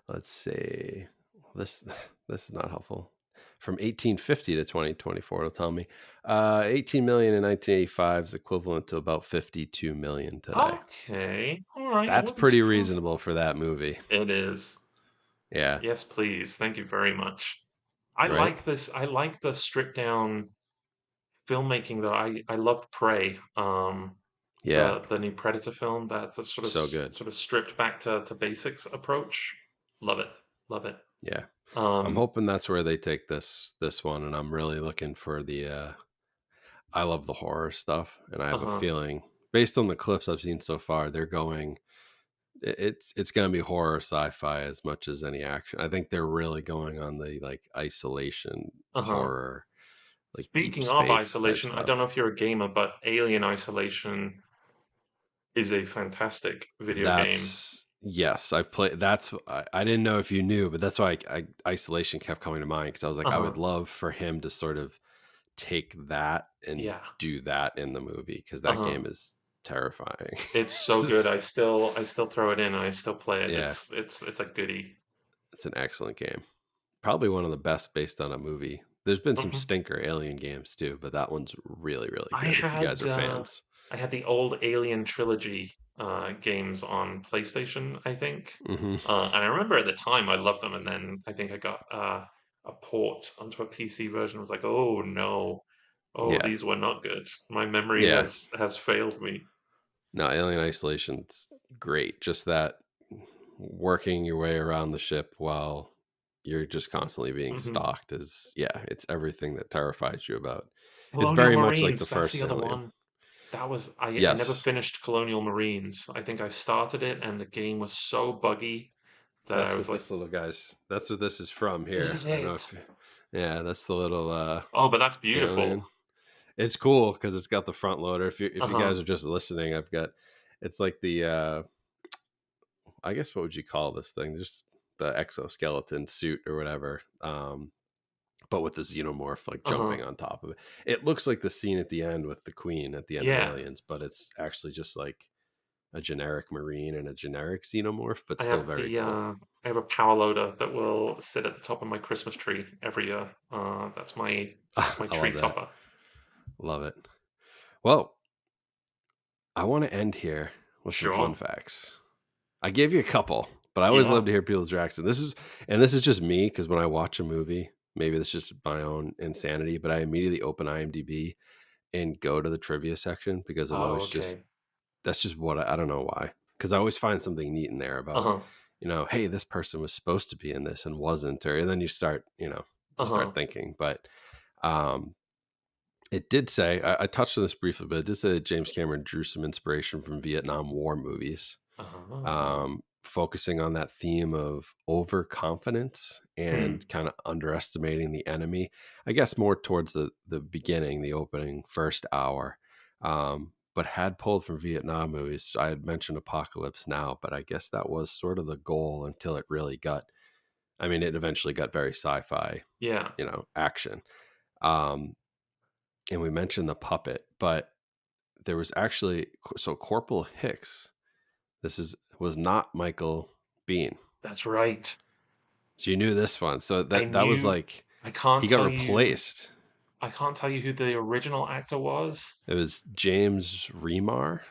Let's see. This this is not helpful. From 1850 to 2024, it'll tell me 18 million in 1985 is equivalent to about 52 million today. Okay. All right. I That's wasn't too pretty far. reasonable for that movie. It is. Yeah, Yes, please. Thank you very much. I right? like this. I like the stripped down filmmaking though. I loved Prey, Yeah, the new Predator film. That's a so good. sort of stripped back to basics approach. Love it, love it. Yeah. I'm Um, hoping that's where they take this one, and I'm really looking for the I love the horror stuff, and I have a uh-huh, feeling based on the clips I've seen so far, they're going it's going to be horror sci-fi as much as any action. I think they're really going on the like isolation uh-huh. horror, like deep Speaking of space type isolation, I don't stuff. know if you're a gamer, but Alien Isolation is a fantastic video game. That's yes, I've played. I didn't know if you knew, but that's why isolation kept coming to mind because I was like, I Uh-huh. would love for him to sort of take that and Yeah. do that in the movie because that Uh-huh. game is terrifying. It's so It's good. just, I still throw it in and I still play it. yeah, It's a goodie. it's an excellent game. Probably one of the best based on a movie. There's been some Mhm. stinker alien games too, but that one's really, really I good if you guys had are fans. I had the old Alien trilogy games on PlayStation, I think. Hmm. And I remember at the time I loved them, and then I think I got a port onto a PC version. I was like, oh no, oh Yeah. these were not good. My memory Yeah. has failed me. No, Alien Isolation's great. Just that working your way around the ship while you're just constantly being Hmm. stalked is, yeah, it's everything that terrifies you about. It's Colonial very much like the Marines, that's the first other Alien. one. That was I never Yes, finished Colonial Marines. I think I started it and the game was so buggy that I that's was what like, that's what this is from here. is I don't know it? if, yeah, that's the little Oh, but that's alien. beautiful. It's cool because it's got the front loader. If you Uh-huh. guys are just listening, I've got it's like the I guess what would you call this thing? Just the exoskeleton suit or whatever. But with the xenomorph like Uh-huh. jumping on top of it. It looks like the scene at the end with the queen at the end of Yeah. Aliens, but it's actually just like a generic marine and a generic xenomorph, but I still have very cool. I have a power loader that will sit at the top of my Christmas tree every year. That's my I tree love that. topper. Love it. Well, I want to end here with some fun Sure. facts. I gave you a couple, but I always Yeah. love to hear people's reaction. This is just me because when I watch a movie, maybe this is just my own insanity, but I immediately open IMDb and go to the trivia section because I'm Oh, always just okay. that's just what I don't know why because I always find something neat in there about Uh-huh. hey, this person was supposed to be in this and wasn't, or and then you Uh-huh. start thinking, but um it did say I touched on this briefly, but it did say that James Cameron drew some inspiration from Vietnam War movies, Uh-huh. focusing on that theme of overconfidence Hmm. and kind of underestimating the enemy. I guess more towards the beginning, the opening first hour, but had pulled from Vietnam movies. I had mentioned Apocalypse Now, but I guess that was sort of the goal until it really got. I mean, it eventually got very sci-fi, Yeah. action. Um, and we mentioned the puppet, but there was actually so Corporal Hicks. Was not Michael Bean. That's right. So you knew this one. So I that was knew like I he can't got tell you replaced. I can't tell you who the original actor was. It was James Remar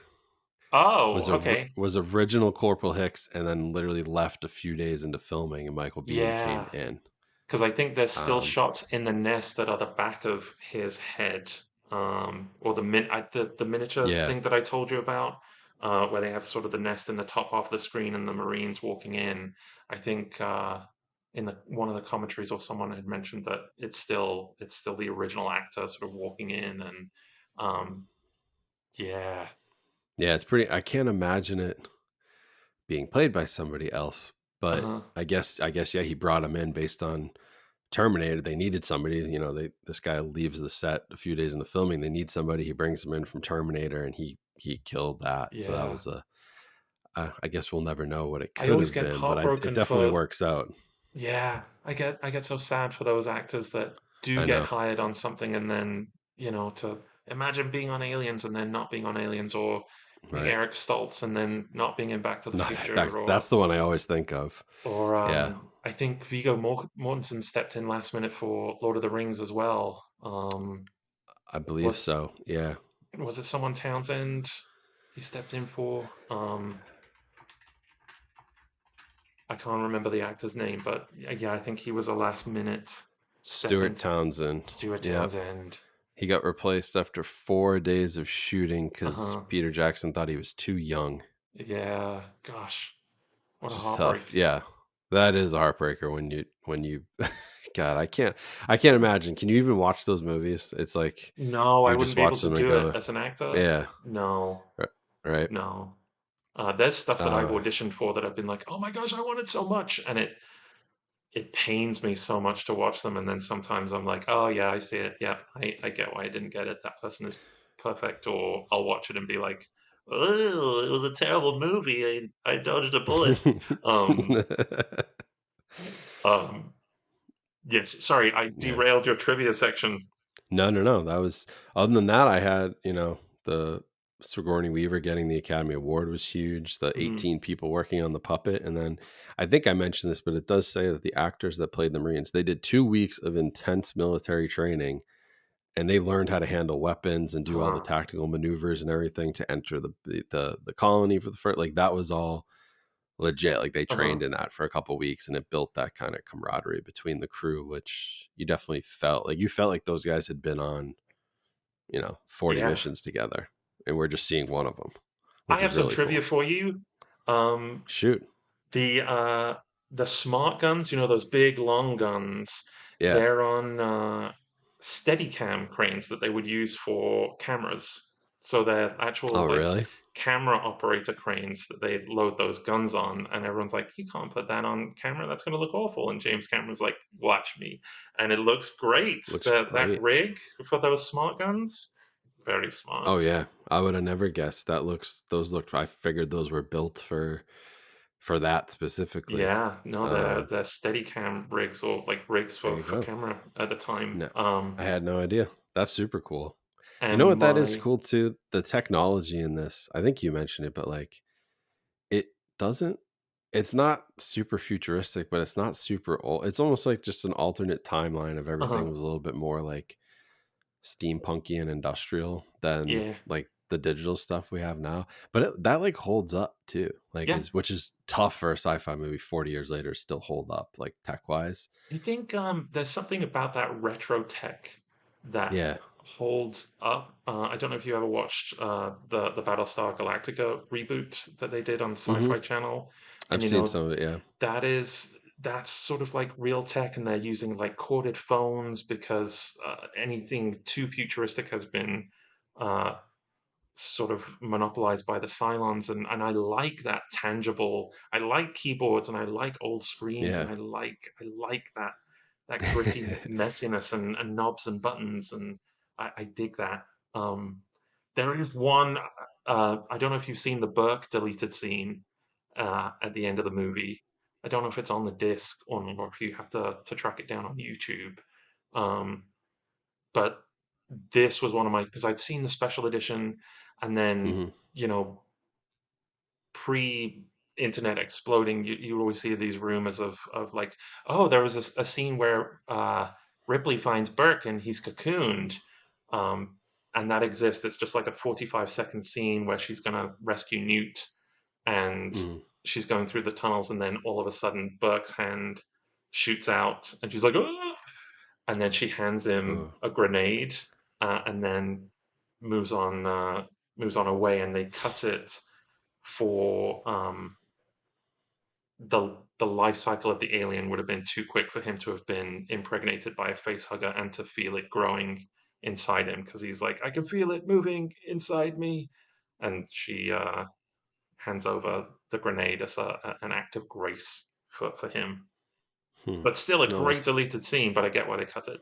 Oh, okay. was original Corporal Hicks, and then literally left a few days into filming, and Michael Bean came Yeah. in. Because I think there's still Um, shots in the nest that are the back of his head, or the miniature yeah, thing that I told you about, where they have sort of the nest in the top half of the screen and the Marines walking in. I think in the one of the commentaries or someone had mentioned that it's still the original actor sort of walking in, and um, yeah, yeah, it's pretty. I can't imagine it being played by somebody else, but uh-huh, I guess yeah, he brought him in based on Terminator. They needed somebody. This guy leaves the set a few days in the filming. They need somebody. He brings him in from Terminator, and he killed that. So that yeah. was I guess we'll never know what it I could always have get been, but it heartbroken definitely for works out. Yeah, I get so sad for those actors that do I get know. hired on something and then, to Imagine being on Aliens and then not being on Aliens, or being Right. Eric Stoltz and then not being in Back to the No, Future, that's the one I always think of. or Yeah, I think Viggo Mortensen stepped in last minute for Lord of the Rings as well. I believe Was so. Yeah. was it someone Townsend he stepped in for? I can't remember the actor's name, but yeah, I think he was a last minute step Stuart in. Townsend. Stuart Yep. Townsend. He got replaced after 4 days of shooting because Uh-huh. Peter Jackson thought he was too young. Yeah. Gosh, what a Which is tough. heartbreak. Yeah. That is a heartbreaker when you God, I can't imagine. Can you even watch those movies? It's like No, I you wouldn't just be able watch to them and do it go, as an actor. yeah, No, right. no. There's stuff that I've Uh, auditioned for that I've been like, oh my gosh, I want it so much, and it pains me so much to watch them, and then sometimes I'm like, oh yeah, I see it. Yeah, I get why I didn't get it. That person is perfect. Or I'll watch it and be like, oh, it was a terrible movie. I dodged a bullet. Um, um, yes, sorry, I yeah. derailed your trivia section. No. That was other than that, I had, the Sigourney Weaver getting the Academy Award was huge. The Mhm. 18 people working on the puppet. And then I think I mentioned this, but it does say that the actors that played the Marines, they did 2 weeks of intense military training and they learned how to handle weapons and do all the Huh. tactical maneuvers and everything to enter the colony for the first, like that was all legit. Like they Uh-huh. trained in that for a couple weeks and it built that kind of camaraderie between the crew, which you definitely felt like those guys had been on 40 Yeah. missions together and we're just seeing one of them, I which have is some really trivia cool. for you. Um, Shoot. The the smart guns, those big long guns, Yeah. they're on Steadicam cranes that they would use for cameras. So they're actual Oh, like really? camera operator cranes that they load those guns on, and everyone's like, "You can't put that on camera. That's going to look awful." And James Cameron's like, "Watch me," and it looks great. Looks That great. rig for those smart guns, very Oh, smart. yeah. I would have never guessed. I figured those were built for that specifically. Yeah, no, Um, they're Steadicam rigs, or like rigs there for you go. camera at the time. No, I had no idea. That's super cool. You know And what that is my cool too? The technology in this. I think you mentioned it, but like it doesn't it's not super futuristic, but it's not super old. It's almost like just an alternate timeline of everything uh-huh, was a little bit more like steampunky and industrial than yeah, like the digital stuff we have now. But that like holds up too. Like yeah. is which is tough for a sci-fi movie 40 years later still hold up like tech wise. I think there's something about that retro tech that Yeah. holds up. I don't know if you ever watched the Battlestar Galactica reboot that they did on Hmm. Sci-Fi Channel, and I've seen some of it. Yeah. that's sort of like real tech, and they're using like corded phones because anything too futuristic has been uh, sort of monopolized by the Cylons, and I like that tangible. I like keyboards and I like old screens, and Yeah. I like that gritty messiness, and knobs and buttons, and I dig that. Um, there is one. I don't know if you've seen the Burke deleted scene at the end of the movie. I don't know if it's on the disc or not, or if you have to track it down on YouTube. Um, but this was one of my, because I'd seen the special edition, and then Hmm. you know pre-internet exploding, you always see these rumors of like, oh, there was a scene where Ripley finds Burke and he's cocooned, um, and that exists. It's just like a 45-second scene where she's gonna rescue Newt, and Hmm. she's going through the tunnels, and then all of a sudden Burke's hand shoots out, and she's like, oh, and then she hands him Oh. a grenade, and then moves on uh, moves on away, and they cut it for the life cycle of the alien would have been too quick for him to have been impregnated by a face hugger and to feel it growing inside him, because he's like, I can feel it moving inside me, and she hands over the grenade as an act of grace for him. Hmm. But still a No, great that's deleted scene, but I get why they cut it.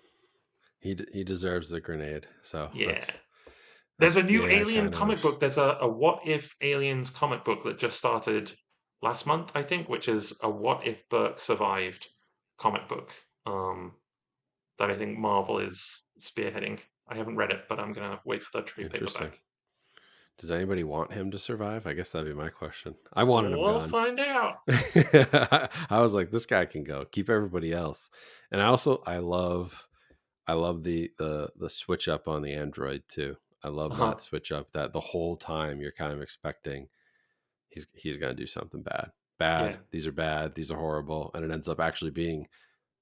he deserves the grenade. So Yeah. There's that's a the new I Alien kind of comic wish. book. There's a What If Aliens comic book that just started last month, I think, which is a What If Burke Survived comic book, that I think Marvel is spearheading. I haven't read it, but I'm gonna wait for the trade Interesting. paperback. Does anybody want him to survive? I guess that'd be my question. I wanted him We'll gone. find out. I was like, this guy can go. Keep everybody else. And I love the switch up on the android too. I love that switch up, that the whole time you're kind of expecting he's gonna do something bad. Yeah. These are bad. These are horrible. And it ends up actually being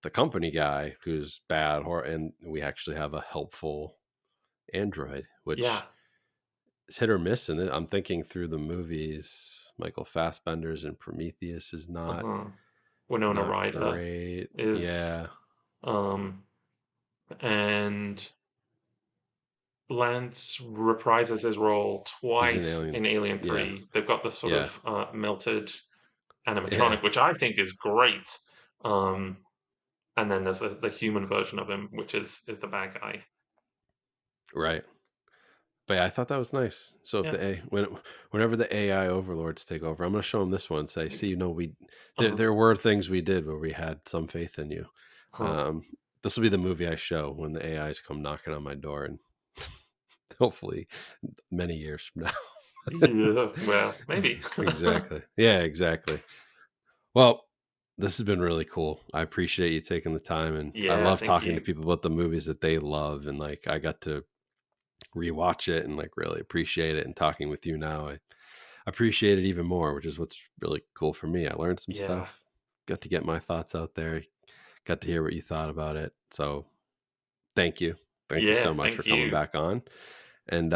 the company guy who's bad, and we actually have a helpful android, which Yeah. is hit or miss. And I'm thinking through the movies, Michael Fassbender's in Prometheus is not Winona Ryder great. is Yeah. And Lance reprises his role twice in Alien 3. Yeah. They've got the sort Yeah. of melted animatronic, which I think is great. And then there's the human version of him, which is the bad guy. Right. But yeah, I thought that was nice. So if whenever the AI overlords take over, I'm going to show them this one and say, see, there were things we did where we had some faith in you. This will be the movie I show when the AIs come knocking on my door, and hopefully many years from now. Yeah, well, maybe. Exactly. Yeah, exactly. Well, this has been really cool. I appreciate you taking the time, and I love talking to people about the movies that they love, and like I got to rewatch it and like really appreciate it, and talking with you now, I appreciate it even more, which is what's really cool for me. I learned some stuff, got to get my thoughts out there, got to hear what you thought about it. So thank you so much for coming back on. And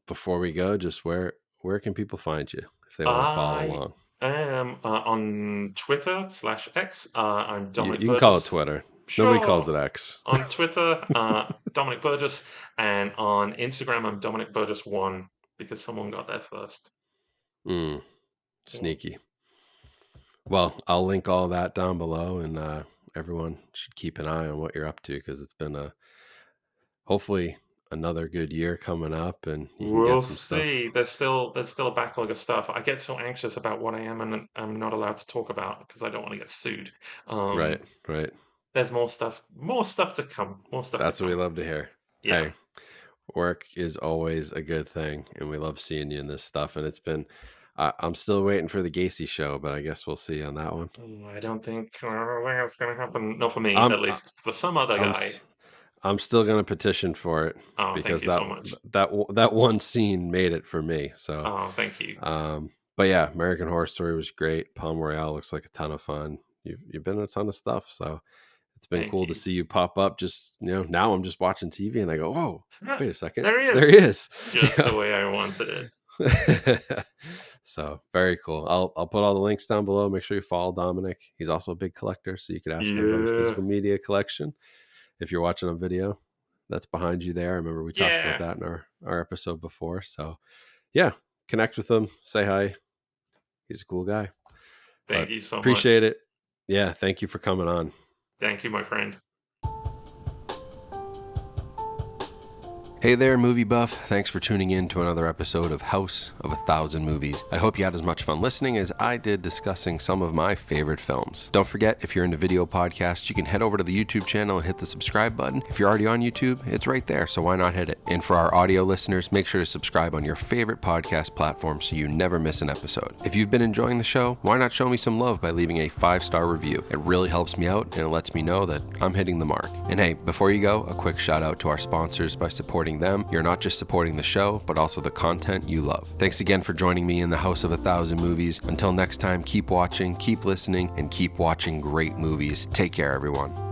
before we go, just where can people find you if they want to follow along? I am on Twitter /X. I'm Dominic Burgess. You can call it Twitter. Sure. Nobody calls it X. On Twitter, Dominic Burgess, and on Instagram, I'm Dominic Burgess 1 because someone got there first. Sneaky. Well, I'll link all that down below, and everyone should keep an eye on what you're up to, because it's been hopefully another good year coming up, and we'll see. There's still a backlog of stuff. I get so anxious about what I am and I'm not allowed to talk about because I don't want to get sued. Right. There's more stuff to come. That's what we love to hear. Yeah. Hey, work is always a good thing, and we love seeing you in this stuff. And it's been, I'm still waiting for the Gacy show, but I guess we'll see on that one. I don't think it's going to happen. Not for me, at least. For some other guy. I'm still going to petition for it because thank you so much. that one scene made it for me. So, thank you. But yeah, American Horror Story was great. Palm Royale looks like a ton of fun. You've been in a ton of stuff, so it's been cool to see you pop up. Just now I'm just watching TV and I go, oh, wait a second, there he is. Just the way I wanted it. So very cool. I'll put all the links down below. Make sure you follow Dominic. He's also a big collector, so you could ask him about his physical media collection. If you're watching on video, that's behind you there. I remember we talked about that in our episode before. So yeah, connect with him, say hi. He's a cool guy. Thank you so much. Appreciate it. Yeah, thank you for coming on. Thank you, my friend. Hey there, movie buff. Thanks for tuning in to another episode of House of 1,000 Movies. I hope you had as much fun listening as I did discussing some of my favorite films. Don't forget, if you're into video podcasts, you can head over to the YouTube channel and hit the subscribe button. If you're already on YouTube, it's right there, so why not hit it? And for our audio listeners, make sure to subscribe on your favorite podcast platform so you never miss an episode. If you've been enjoying the show, why not show me some love by leaving a 5-star review? It really helps me out, and it lets me know that I'm hitting the mark. And hey, before you go, a quick shout out to our sponsors. By supporting them, you're not just supporting the show, but also the content you love. Thanks again for joining me in the House of 1,000 Movies. Until next time, keep watching, keep listening, and keep watching great movies. Take care, everyone.